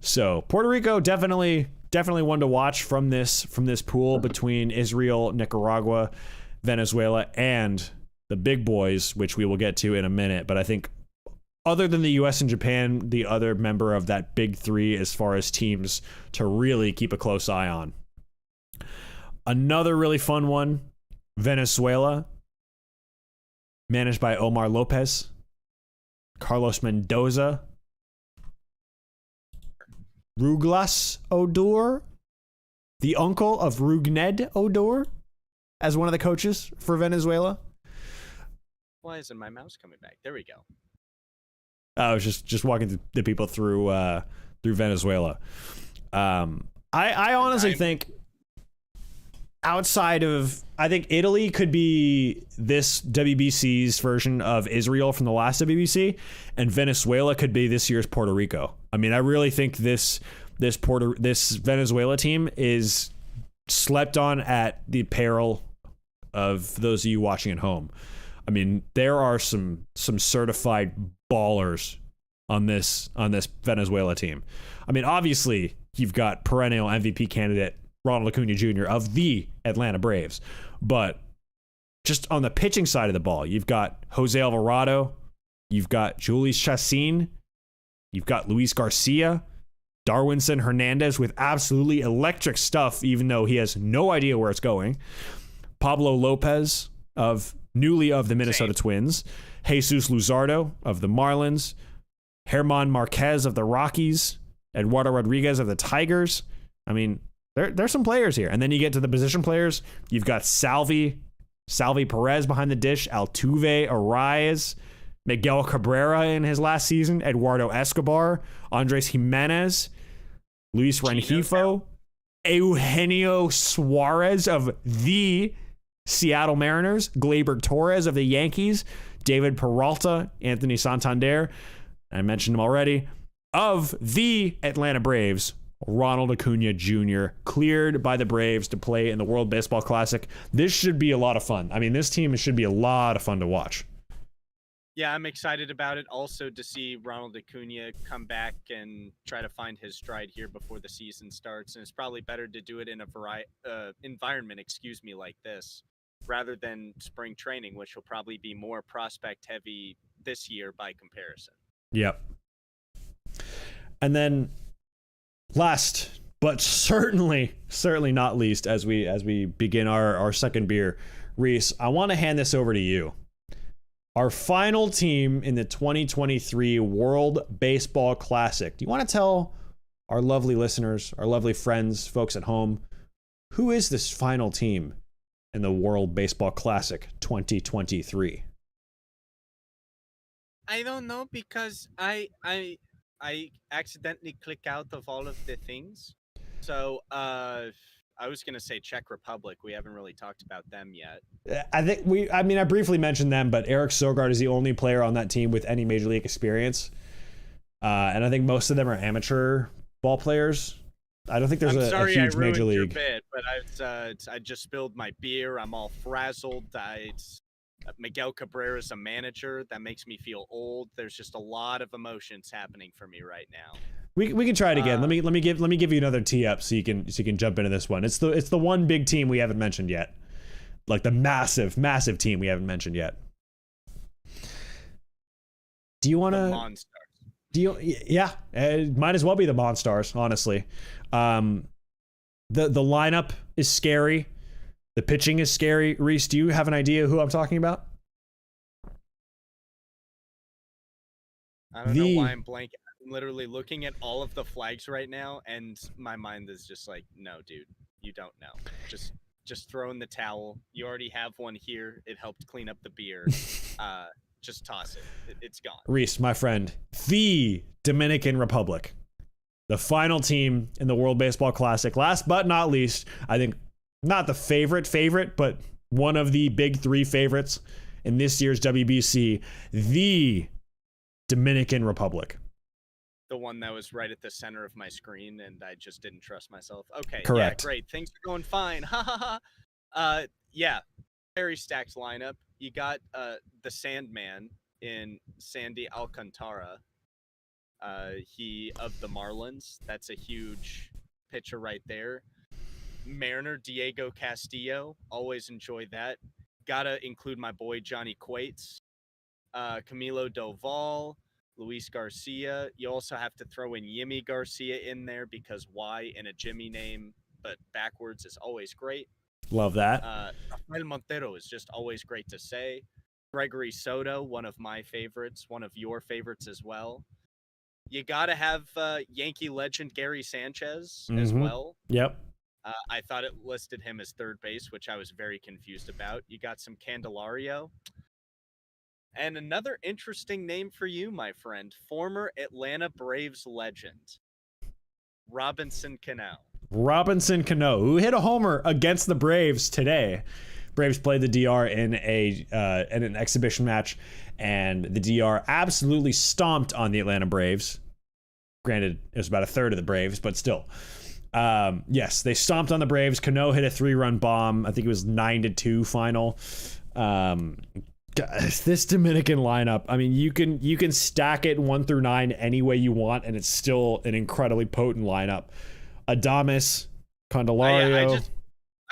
So Puerto Rico definitely one to watch from this pool between Israel, Nicaragua, Venezuela, and the big boys, which we will get to in a minute. But I think, other than the U.S. and Japan, the other member of that big 3 as far as teams to really keep a close eye on. Another really fun one, Venezuela, managed by Omar Lopez, Carlos Mendoza, Ruglas Odor, the uncle of Rugned Odor, as one of the coaches for Venezuela. Why isn't my mouse coming back? There we go. I was just walking the people through Venezuela. I honestly think, outside of, I think Italy could be this WBC's version of Israel from the last WBC, and Venezuela could be this year's Puerto Rico. I mean, I really think this Venezuela team is slept on at the peril of those of you watching at home. I mean, there are some certified ballers on this Venezuela team. I mean, obviously, you've got perennial MVP candidate Ronald Acuna Jr. of the Atlanta Braves, but just on the pitching side of the ball, you've got Jose Alvarado, you've got Julius Chassin, you've got Luis Garcia, Darwinson Hernandez with absolutely electric stuff, even though he has no idea where it's going. Pablo Lopez of the Minnesota Twins, Jesus Luzardo of the Marlins, German Marquez of the Rockies, Eduardo Rodriguez of the Tigers. I mean, there's some players here. And then you get to the position players. You've got Salvi Perez behind the dish, Altuve, Arraez, Miguel Cabrera in his last season, Eduardo Escobar, Andres Jimenez, Luis Rengifo, Eugenio Suarez of the Seattle Mariners, Gleyber Torres of the Yankees, David Peralta, Anthony Santander, I mentioned him already, of the Atlanta Braves, Ronald Acuna Jr., cleared by the Braves to play in the World Baseball Classic. This should be a lot of fun. I mean, this team should be a lot of fun to watch. Yeah, I'm excited about it. Also to see Ronald Acuna come back and try to find his stride here before the season starts. And it's probably better to do it in a environment, like this, rather than spring training, which will probably be more prospect heavy this year by comparison. Yep. And then last but certainly not least, as we begin our second beer, Reese, I want to hand this over to you. Our final team in the 2023 World Baseball Classic. Do you want to tell our lovely listeners, our lovely friends, folks at home, who is this final team in the World Baseball Classic 2023? I don't know, because I accidentally click out of all of the things. So I was gonna say Czech Republic. We haven't really talked about them yet. I briefly mentioned them, but Eric Sogard is the only player on that team with any major league experience. And I think most of them are amateur ball players. I don't think there's a huge major league. Your bit, but I just spilled my beer. I'm all frazzled. Miguel Cabrera is a manager. That makes me feel old. There's just a lot of emotions happening for me right now. We can try it again. Let me give you another tee up so you can jump into this one. It's the one big team we haven't mentioned yet, like the massive team we haven't mentioned yet. Do you want to? Yeah, it might as well be the Monstars, honestly. The lineup is scary. The pitching is scary. Reese, do you have an idea who I'm talking about? I don't know why I'm blank. I'm literally looking at all of the flags right now, and my mind is just like, no, dude, you don't know. Just throw in the towel. You already have one here. It helped clean up the beer. Just toss it. It's gone. Reese, my friend, the Dominican Republic, the final team in the World Baseball Classic. Last but not least, I think not the favorite, but one of the big three favorites in this year's WBC, the Dominican Republic. The one that was right at the center of my screen, and I just didn't trust myself. Okay, correct. Yeah, great. Things are going fine. Ha ha ha. Yeah, very stacked lineup. You got the Sandman in Sandy Alcantara. He of the Marlins. That's a huge pitcher right there. Mariner Diego Castillo. Always enjoy that. Gotta include my boy Johnny Quates. Camilo Doval. Luis Garcia. You also have to throw in Yimi Garcia in there, because Y in a Jimmy name, but backwards, is always great. Love that. Rafael Montero is just always great to say. Gregory Soto, one of my favorites, one of your favorites as well. You got to have Yankee legend Gary Sanchez as well. Yep. I thought it listed him as third base, which I was very confused about. You got some Candelario. And another interesting name for you, my friend, former Atlanta Braves legend, Robinson Cano. Robinson Cano, who hit a homer against the Braves today. Braves played the DR in an exhibition match, and the DR absolutely stomped on the Atlanta Braves. Granted, it was about a third of the Braves, but still. Yes, they stomped on the Braves. Cano hit a 3-run bomb. I think it was 9-2 final. This Dominican lineup, I mean, you can stack it 1 through 9 any way you want, and it's still an incredibly potent lineup. Adames, Candelario.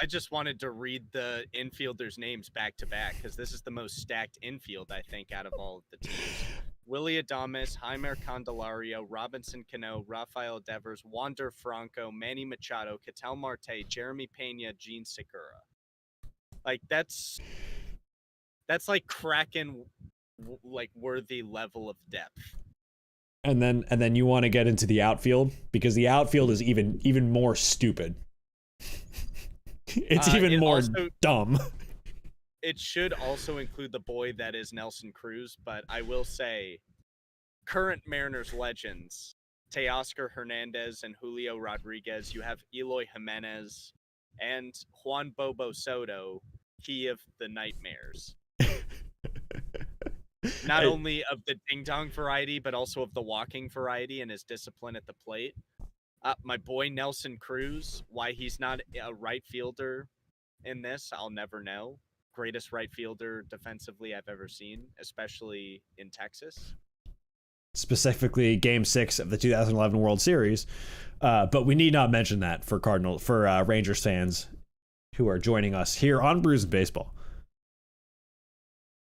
I just wanted to read the infielders' names back to back, because this is the most stacked infield, I think, out of all of the teams. Willie Adames, Jeimer Candelario, Robinson Cano, Rafael Devers, Wander Franco, Manny Machado, Ketel Marte, Jeremy Pena, Gene Segura. Like, that's like Kraken like worthy level of depth. And then you want to get into the outfield, because the outfield is even more stupid. It's even more dumb. It should also include the boy that is Nelson Cruz, but I will say current Mariners legends, Teoscar Hernandez and Julio Rodriguez. You have Eloy Jimenez and Juan Bobo Soto, he of the Nightmares. Not only of the ding-dong variety, but also of the walking variety and his discipline at the plate. My boy Nelson Cruz, why he's not a right fielder in this, I'll never know. Greatest right fielder defensively I've ever seen, especially in Texas. Specifically Game 6 of the 2011 World Series. But we need not mention that for Rangers fans who are joining us here on Brews and Baseball.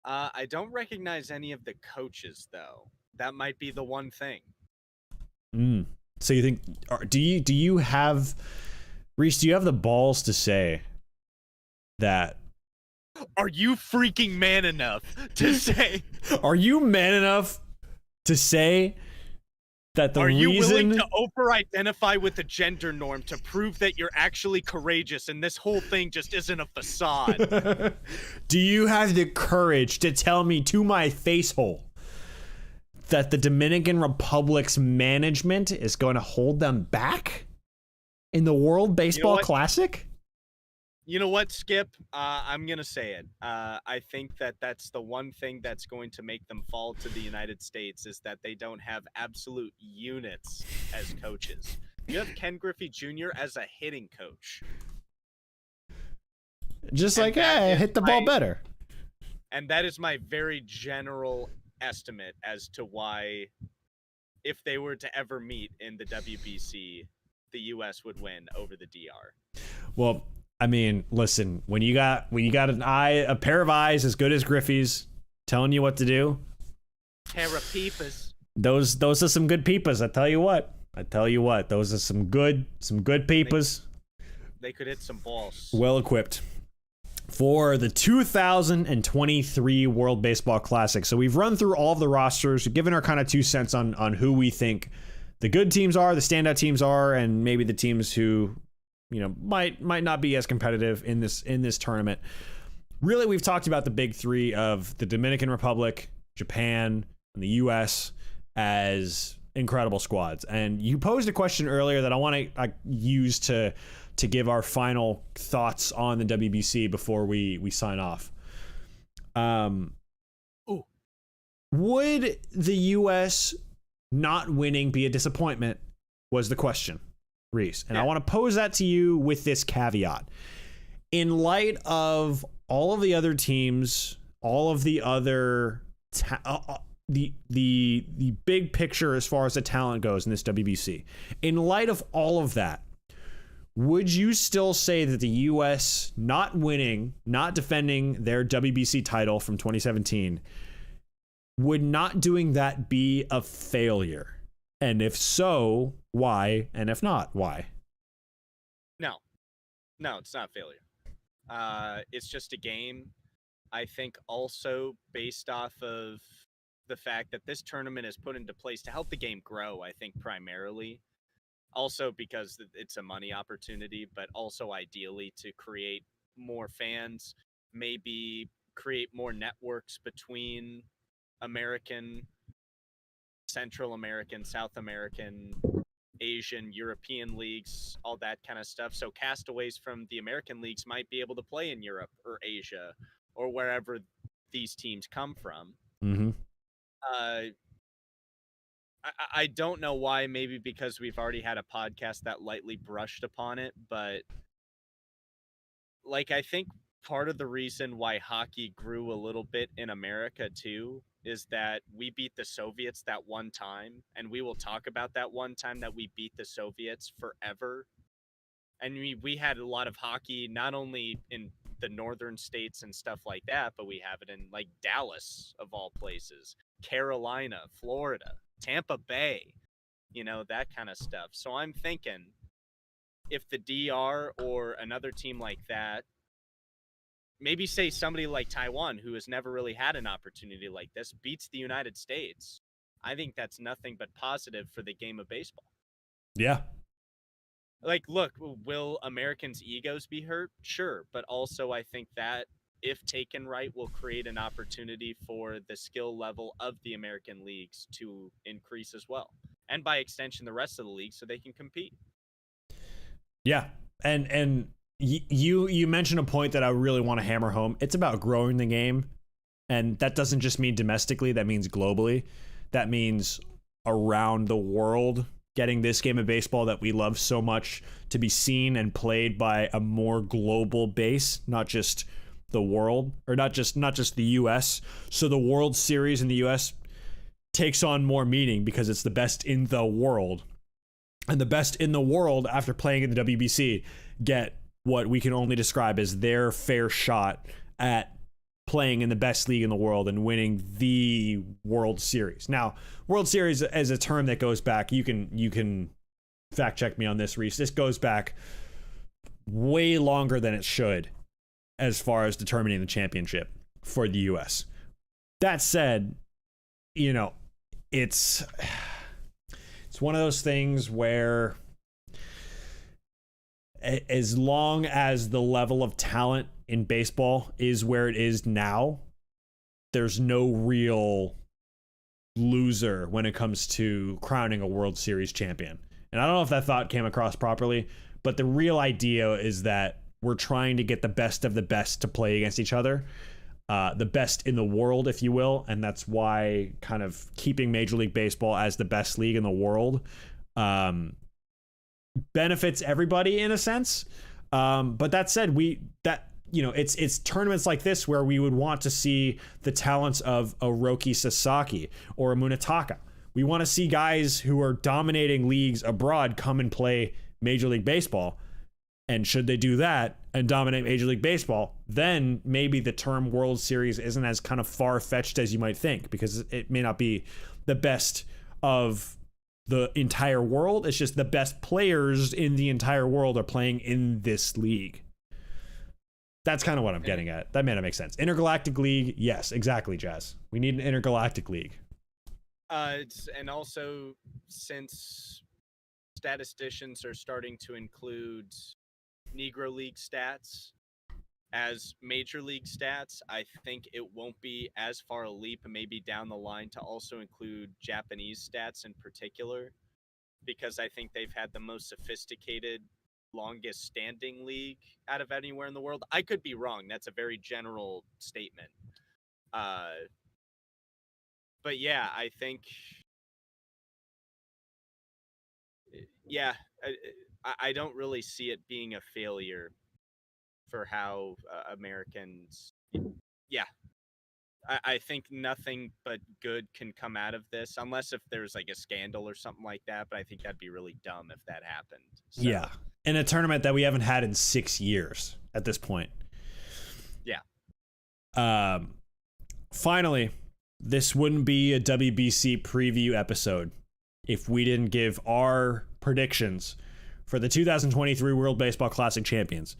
I don't recognize any of the coaches, though. That might be the one thing. So you think, do you have, Reese, do you have the balls to say that? Are you freaking man enough to say? Are you man enough to say that the Are you willing reason? to over-identify with the gender norm to prove that you're actually courageous and this whole thing just isn't a facade? Do you have the courage to tell me to my face hole that the Dominican Republic's management is going to hold them back in the World Baseball Classic? You know what, Skip? I'm going to say it. I think that that's the one thing that's going to make them fall to the United States is that they don't have absolute units as coaches. You have Ken Griffey Jr. as a hitting coach. Just like, hey, hit the ball better. And that is my very general estimate as to why, if they were to ever meet in the WBC, the U.S. would win over the DR. Well, I mean, listen, when you got a pair of eyes as good as Griffey's telling you what to do, pair of peepers. Those are some good peepers. I tell you what, those are some good peepers. They could hit some balls. Well equipped for the 2023 World Baseball Classic. So we've run through all of the rosters, given our kind of 2 cents on who we think the good teams are, the standout teams are, and maybe the teams who, you know, might not be as competitive in this tournament. Really, we've talked about the big three of the Dominican Republic, Japan, and the U.S. as incredible squads. And you posed a question earlier that I want to use to give our final thoughts on the WBC before we sign off. Would the U.S. not winning be a disappointment? Was the question, Reese. And I want to pose that to you with this caveat. In light of all of the other teams, all of the other the big picture as far as the talent goes in this WBC, in light of all of that, would you still say that the U.S. not winning, not defending their WBC title from 2017, would not doing that be a failure? And if so, why? And if not, why? No, it's not a failure. It's just a game. I think also based off of the fact that this tournament is put into place to help the game grow, I think primarily. Also because it's a money opportunity, but also ideally to create more fans, maybe create more networks between American, Central American, South American, Asian, European leagues, all that kind of stuff. So castaways from the American leagues might be able to play in Europe or Asia or wherever these teams come from. Mm-hmm. I don't know why, maybe because we've already had a podcast that lightly brushed upon it, but like I think part of the reason why hockey grew a little bit in America too is that we beat the Soviets that one time, and we will talk about that one time that we beat the Soviets forever. And we had a lot of hockey, not only in the northern states and stuff like that, but we have it in like Dallas, of all places, Carolina, Florida, Tampa Bay, you know, that kind of stuff. So I'm thinking if the DR or another team like that, maybe say somebody like Taiwan, who has never really had an opportunity like this, beats the United States, I think that's nothing but positive for the game of baseball. Yeah. Like, look, will Americans' egos be hurt? Sure. But also I think that if taken right, will create an opportunity for the skill level of the American leagues to increase as well. And by extension, the rest of the league, so they can compete. Yeah. And you mentioned a point that I really want to hammer home. It's about growing the game. And that doesn't just mean domestically. That means globally. That means around the world, getting this game of baseball that we love so much to be seen and played by a more global base, not just the world, or not just the US. So the World Series in the US takes on more meaning because it's the best in the world. And the best in the world, after playing in the WBC, get what we can only describe as their fair shot at playing in the best league in the world and winning the World Series. Now, World Series as a term that goes back, you can fact check me on this, Reese. This goes back way longer than it should as far as determining the championship for the U.S. That said, you know, it's one of those things where as long as the level of talent in baseball is where it is now, there's no real loser when it comes to crowning a World Series champion. And I don't know if that thought came across properly, but the real idea is that we're trying to get the best of the best to play against each other, the best in the world, if you will. And that's why kind of keeping Major League Baseball as the best league in the world benefits everybody in a sense. But that said, it's tournaments like this where we would want to see the talents of a Roki Sasaki or a Munetaka. We want to see guys who are dominating leagues abroad come and play Major League Baseball. And should they do that and dominate Major League Baseball, then maybe the term World Series isn't as kind of far-fetched as you might think, because it may not be the best of the entire world. It's just the best players in the entire world are playing in this league. That's kind of what I'm getting at. That may not make sense. Intergalactic League, yes, exactly, Jazz. We need an intergalactic league. And also, since statisticians are starting to include Negro League stats as Major League stats, I think it won't be as far a leap maybe down the line to also include Japanese stats in particular, because I think they've had the most sophisticated, longest standing league out of anywhere in the world. I could be wrong. That's a very general statement. But yeah, I think, yeah, I don't really see it being a failure for how Americans, yeah, I think nothing but good can come out of this, unless if there's like a scandal or something like that. But I think that'd be really dumb if that happened. So, yeah. In a tournament that we haven't had in 6 years at this point. Yeah. Finally, this wouldn't be a WBC preview episode if we didn't give our predictions for the 2023 World Baseball Classic champions.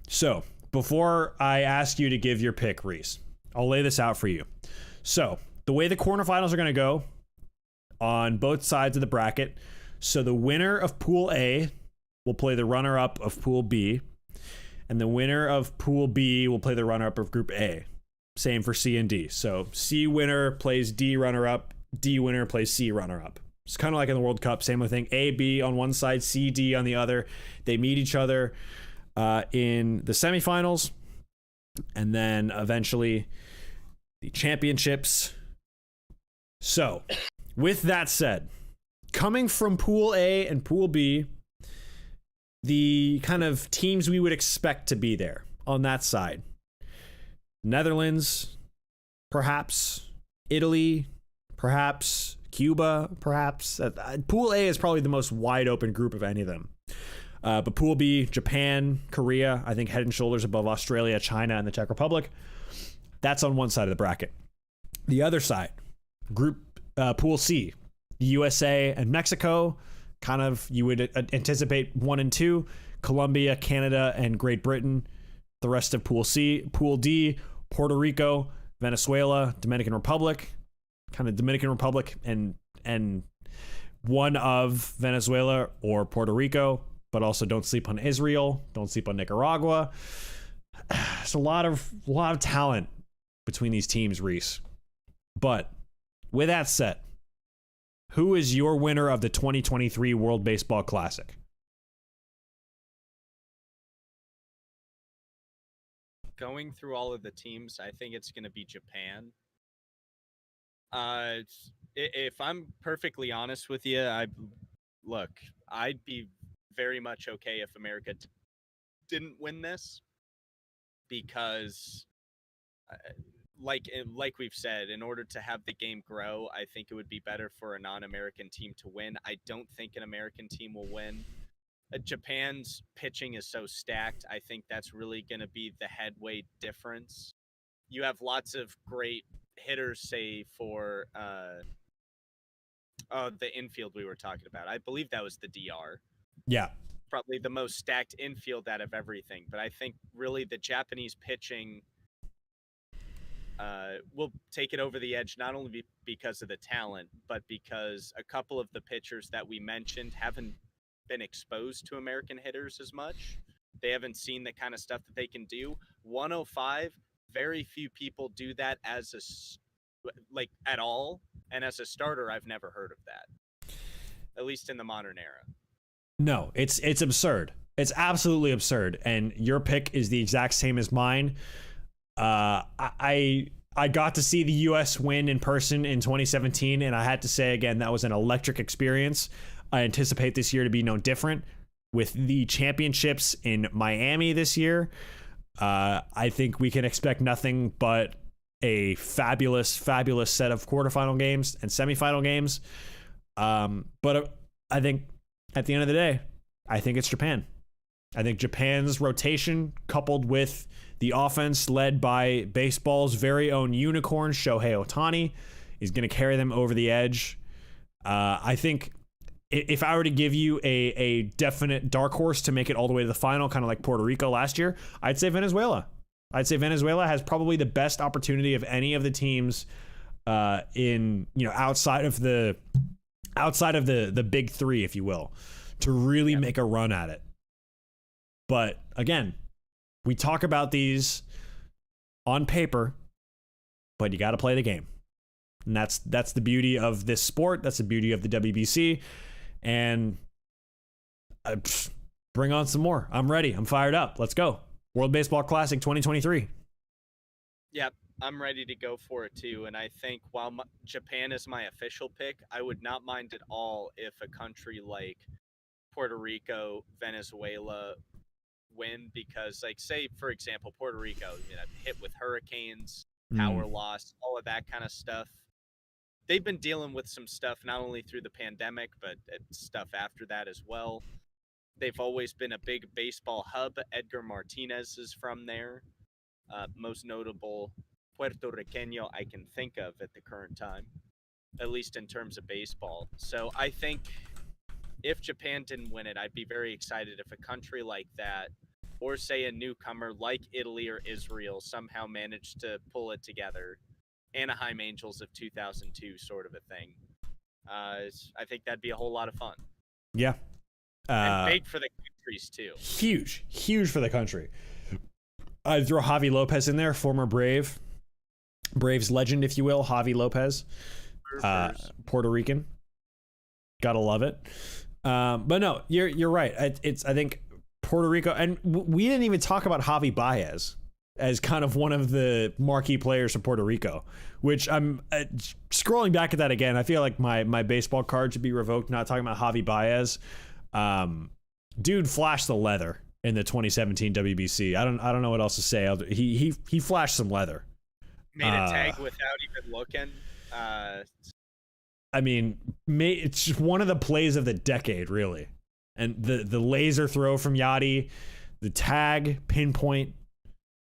So, before I ask you to give your pick, Reese, I'll lay this out for you. So, the way the quarterfinals are going to go on both sides of the bracket. So, the winner of Pool A will play the runner-up of Pool B, and the winner of Pool B will play the runner-up of Group A. Same for C and D. So C winner plays D runner-up, D winner plays C runner-up. It's kind of like in the World Cup, same thing. A, B on one side, C, D on the other. They meet each other in the semifinals, and then eventually the championships. So, with that said, coming from Pool A and Pool B, the kind of teams we would expect to be there on that side: Netherlands, perhaps Italy, perhaps Cuba, perhaps. Pool A is probably the most wide open group of any of them. But Pool B, Japan, Korea, I think head and shoulders above Australia, China, and the Czech Republic. That's on one side of the bracket. The other side, Pool C, the USA and Mexico. Kind of, you would anticipate 1 and 2, Colombia, Canada, and Great Britain. The rest of Pool C. Pool D, Puerto Rico, Venezuela, Dominican Republic, kind of Dominican Republic and one of Venezuela or Puerto Rico, but also don't sleep on Israel, don't sleep on Nicaragua. There's a lot of talent between these teams, Reese. But with that said, who is your winner of the 2023 World Baseball Classic? Going through all of the teams, I think it's going to be Japan. If I'm perfectly honest with you, I'd be very much okay if America didn't win this, because like we've said, in order to have the game grow, I think it would be better for a non-American team to win. I don't think an American team will win. Japan's pitching is so stacked. I think that's really going to be the headway difference. You have lots of great hitters, say for the infield we were talking about. I believe that was the DR. Yeah. Probably the most stacked infield out of everything. But I think really the Japanese pitching will take it over the edge, not only because of the talent, but because a couple of the pitchers that we mentioned haven't been exposed to American hitters as much. They haven't seen the kind of stuff that they can do. 105, very few people do that at all. And as a starter, I've never heard of that, at least in the modern era. No, it's absurd. It's absolutely absurd. And your pick is the exact same as mine. I got to see the U.S. win in person in 2017, and I had to say again that was an electric experience. I anticipate this year to be no different with the championships in Miami this year. I think we can expect nothing but a fabulous set of quarterfinal games and semifinal games. But I think at the end of the day, I think it's Japan. I think Japan's rotation, coupled with the offense led by baseball's very own unicorn, Shohei Ohtani, is going to carry them over the edge. I think if I were to give you a definite dark horse to make it all the way to the final, kind of like Puerto Rico last year, I'd say Venezuela. I'd say Venezuela has probably the best opportunity of any of the teams outside of the big three, if you will, to really make a run at it. But again, we talk about these on paper, but you got to play the game. And that's the beauty of this sport. That's the beauty of the WBC. And bring on some more. I'm ready. I'm fired up. Let's go. World Baseball Classic 2023. Yep, I'm ready to go for it too. And I think while Japan is my official pick, I would not mind at all if a country like Puerto Rico, Venezuela win, because like say for example Puerto Rico, hit with hurricanes, power loss, all of that kind of stuff. They've been dealing with some stuff not only through the pandemic but stuff after that as well. They've always been a big baseball hub. Edgar Martinez is from there. Most notable Puerto Riqueño I can think of at the current time, at least in terms of baseball. So I think if Japan didn't win it, I'd be very excited if a country like that, or say a newcomer like Italy or Israel, somehow managed to pull it together. Anaheim Angels of 2002 sort of a thing. I think that'd be a whole lot of fun. Yeah. And big for the countries too. Huge for the country. I'd throw Javi Lopez in there, former Braves legend, if you will, Javi Lopez, Puerto Rican. Gotta love it. But no, you're right. I think Puerto Rico, and we didn't even talk about Javi Baez as kind of one of the marquee players for Puerto Rico, which I'm scrolling back at that again. I feel like my baseball card should be revoked not talking about Javi Baez. Dude flashed the leather in the 2017 WBC. I don't know what else to say. He flashed some leather. Made a tag without even looking. I mean, it's just one of the plays of the decade, really. And the laser throw from Yachty, the tag, pinpoint.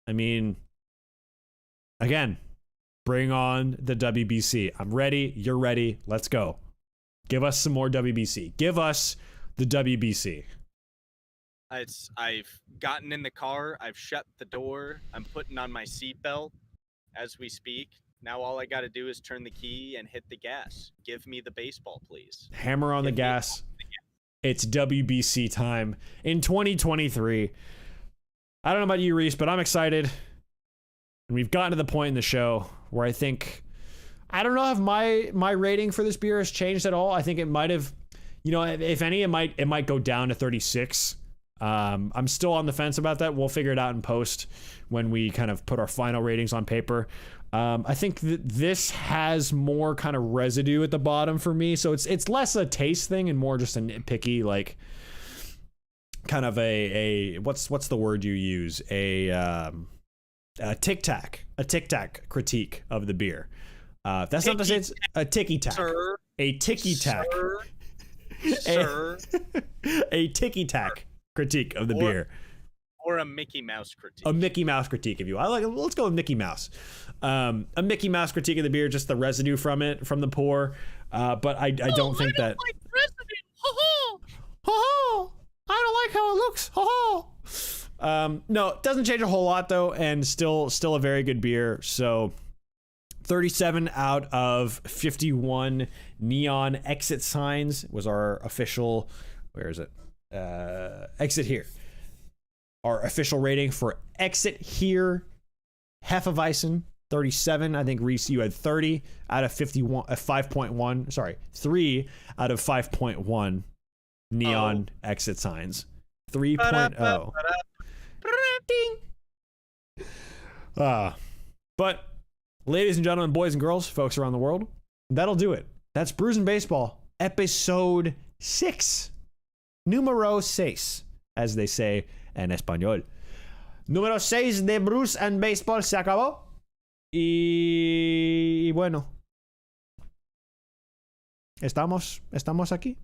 I mean, again, bring on the WBC. I'm ready. You're ready. Let's go. Give us some more WBC. Give us the WBC. I've gotten in the car. I've shut the door. I'm putting on my seatbelt as we speak. Now all I got to do is turn the key and hit the gas. Give me the baseball, please. Hammer on the gas. It's WBC time in 2023. I don't know about you, Reese, but I'm excited. And we've gotten to the point in the show where I think, I don't know if my rating for this beer has changed at all. I think it might have, if any, it might go down to 36. I'm still on the fence about that. We'll figure it out in post when we kind of put our final ratings on paper. I think that this has more kind of residue at the bottom for me. So it's less a taste thing and more just a nitpicky, like kind of a what's the word you use? A tic-tac critique of the beer. That's not to say it's a ticky-tack. Sir, a ticky-tack. Sir. A ticky-tack critique of the beer. Or a Mickey Mouse critique. A Mickey Mouse critique of you. Let's go with Mickey Mouse. A Mickey Mouse critique of the beer, just the residue from the pour. But I don't think that. Like residue. Ho ho! I don't like how it looks. Ho ho! No, it doesn't change a whole lot though, and still a very good beer. So 37 out of 51 neon exit signs was our official. Where is it? Exit here. Our official rating for exit here. Hefeweizen 37. I think Reese, you had 30 out of 51. 5.1. Sorry, 3 out of 5.1 neon exit signs. 3.0. Ding. But ladies and gentlemen, boys and girls, folks around the world, that'll do it. That's Brews and Baseball, episode 6. Número 6, as they say en español. Número 6 de Brews and Baseball se acabó. Y bueno, estamos aquí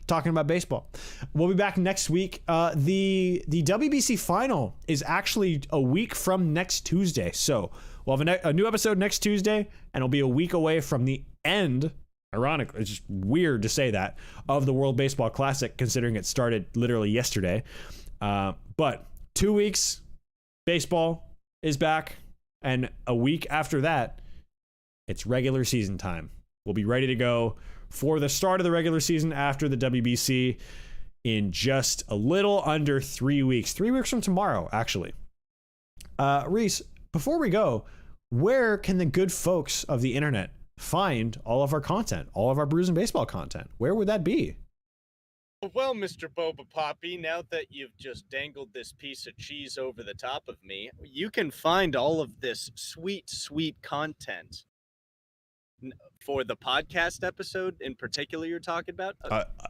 talking about baseball. We'll be back next week. The WBC final is actually a week from next Tuesday. So we'll have a new episode next Tuesday, and it'll be a week away from the end. Ironically, it's just weird to say that, of the World Baseball Classic, considering it started literally yesterday. But 2 weeks, baseball is back, and a week after that, it's regular season time. We'll be ready to go for the start of the regular season after the WBC in just a little under 3 weeks. 3 weeks from tomorrow, actually. Reese, before we go, where can the good folks of the internet find all of our content, all of our Brews and Baseball content? Where would that be? Well, Mr. Boba Poppy, now that you've just dangled this piece of cheese over the top of me, you can find all of this sweet, sweet content for the podcast episode in particular you're talking about.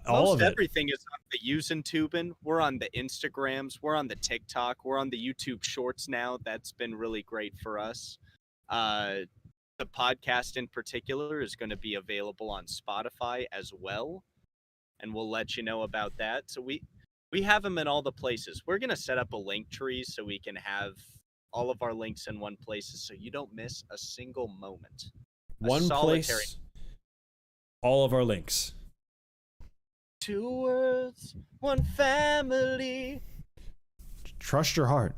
All of it. Everything is on the YouTubing. We're on the Instagrams. We're on the TikTok. We're on the YouTube Shorts now. That's been really great for us. The podcast in particular is going to be available on Spotify as well, and we'll let you know about that. So we have them in all the places. We're going to set up a link tree so we can have all of our links in one place so you don't miss a single moment. One place, all of our links. 2 words, 1 family. Trust your heart.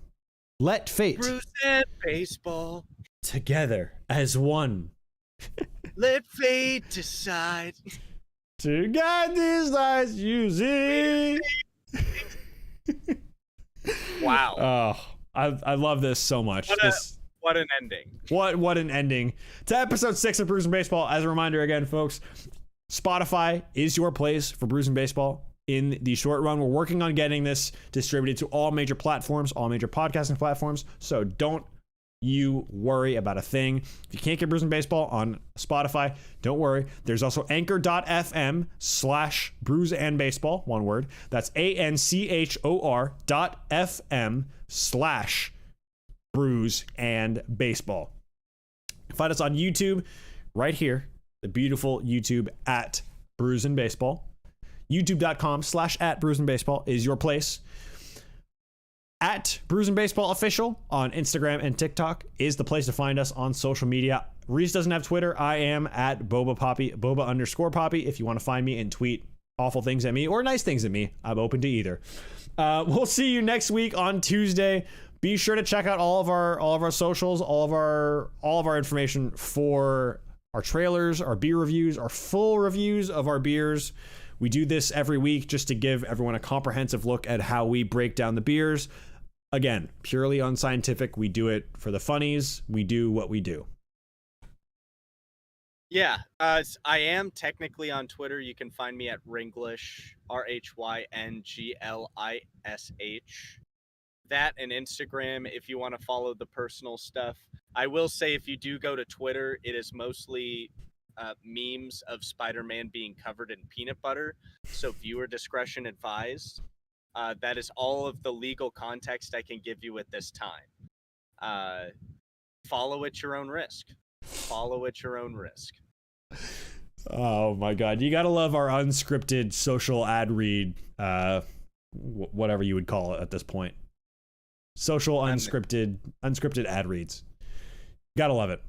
Let fate. Brews and Baseball. Together as one. Let fate decide. To guide these lives using. Wow. Oh, I love this so much. What an ending. What an ending to episode 6 of Brews and Baseball. As a reminder again, folks, Spotify is your place for Brews and Baseball in the short run. We're working on getting this distributed to all major platforms, all major podcasting platforms. So don't you worry about a thing. If you can't get Brews and Baseball on Spotify, don't worry. There's also anchor.fm/Brews and Baseball, one word. That's ANCHOR.FM/Brews and Baseball. Find us on YouTube right here, the beautiful YouTube at Brews and Baseball. YouTube.com/@Brews and Baseball is your place. At Brews and Baseball Official on Instagram and TikTok is the place to find us on social media. Reese doesn't have Twitter. I am at Boba Poppy, Boba_Poppy. If you want to find me and tweet awful things at me or nice things at me, I'm open to either. We'll see you next week on Tuesday. Be sure to check out all of our socials, all of our information for our trailers, our beer reviews, our full reviews of our beers. We do this every week just to give everyone a comprehensive look at how we break down the beers. Again, purely unscientific. We do it for the funnies. We do what we do. Yeah, I am technically on Twitter. You can find me at Ringlish, RHYNGLISH. That and Instagram if you want to follow the personal stuff. I will say if you do go to Twitter, it is mostly memes of Spider-Man being covered in peanut butter. So viewer discretion advised. That is all of the legal context I can give you at this time. Follow at your own risk. Follow at your own risk. Oh my God. You got to love our unscripted social ad read, whatever you would call it at this point. Social unscripted ad reads. Gotta love it.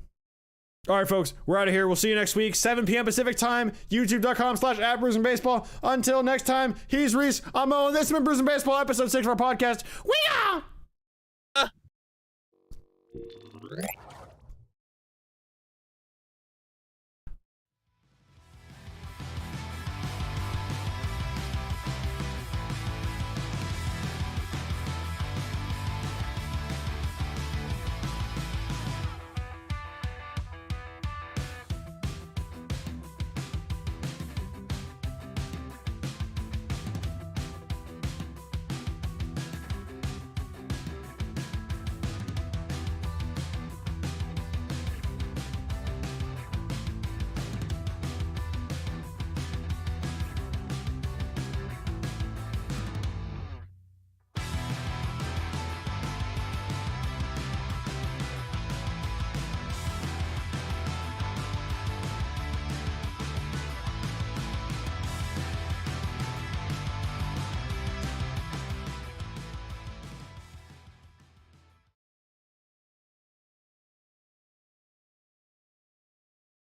All right, folks, we're out of here. We'll see you next week, 7 p.m. Pacific time, youtube.com/@Brews and Baseball. Until next time, he's Reese. I'm Owen. This has been Brews and Baseball, episode 6 of our podcast. We are.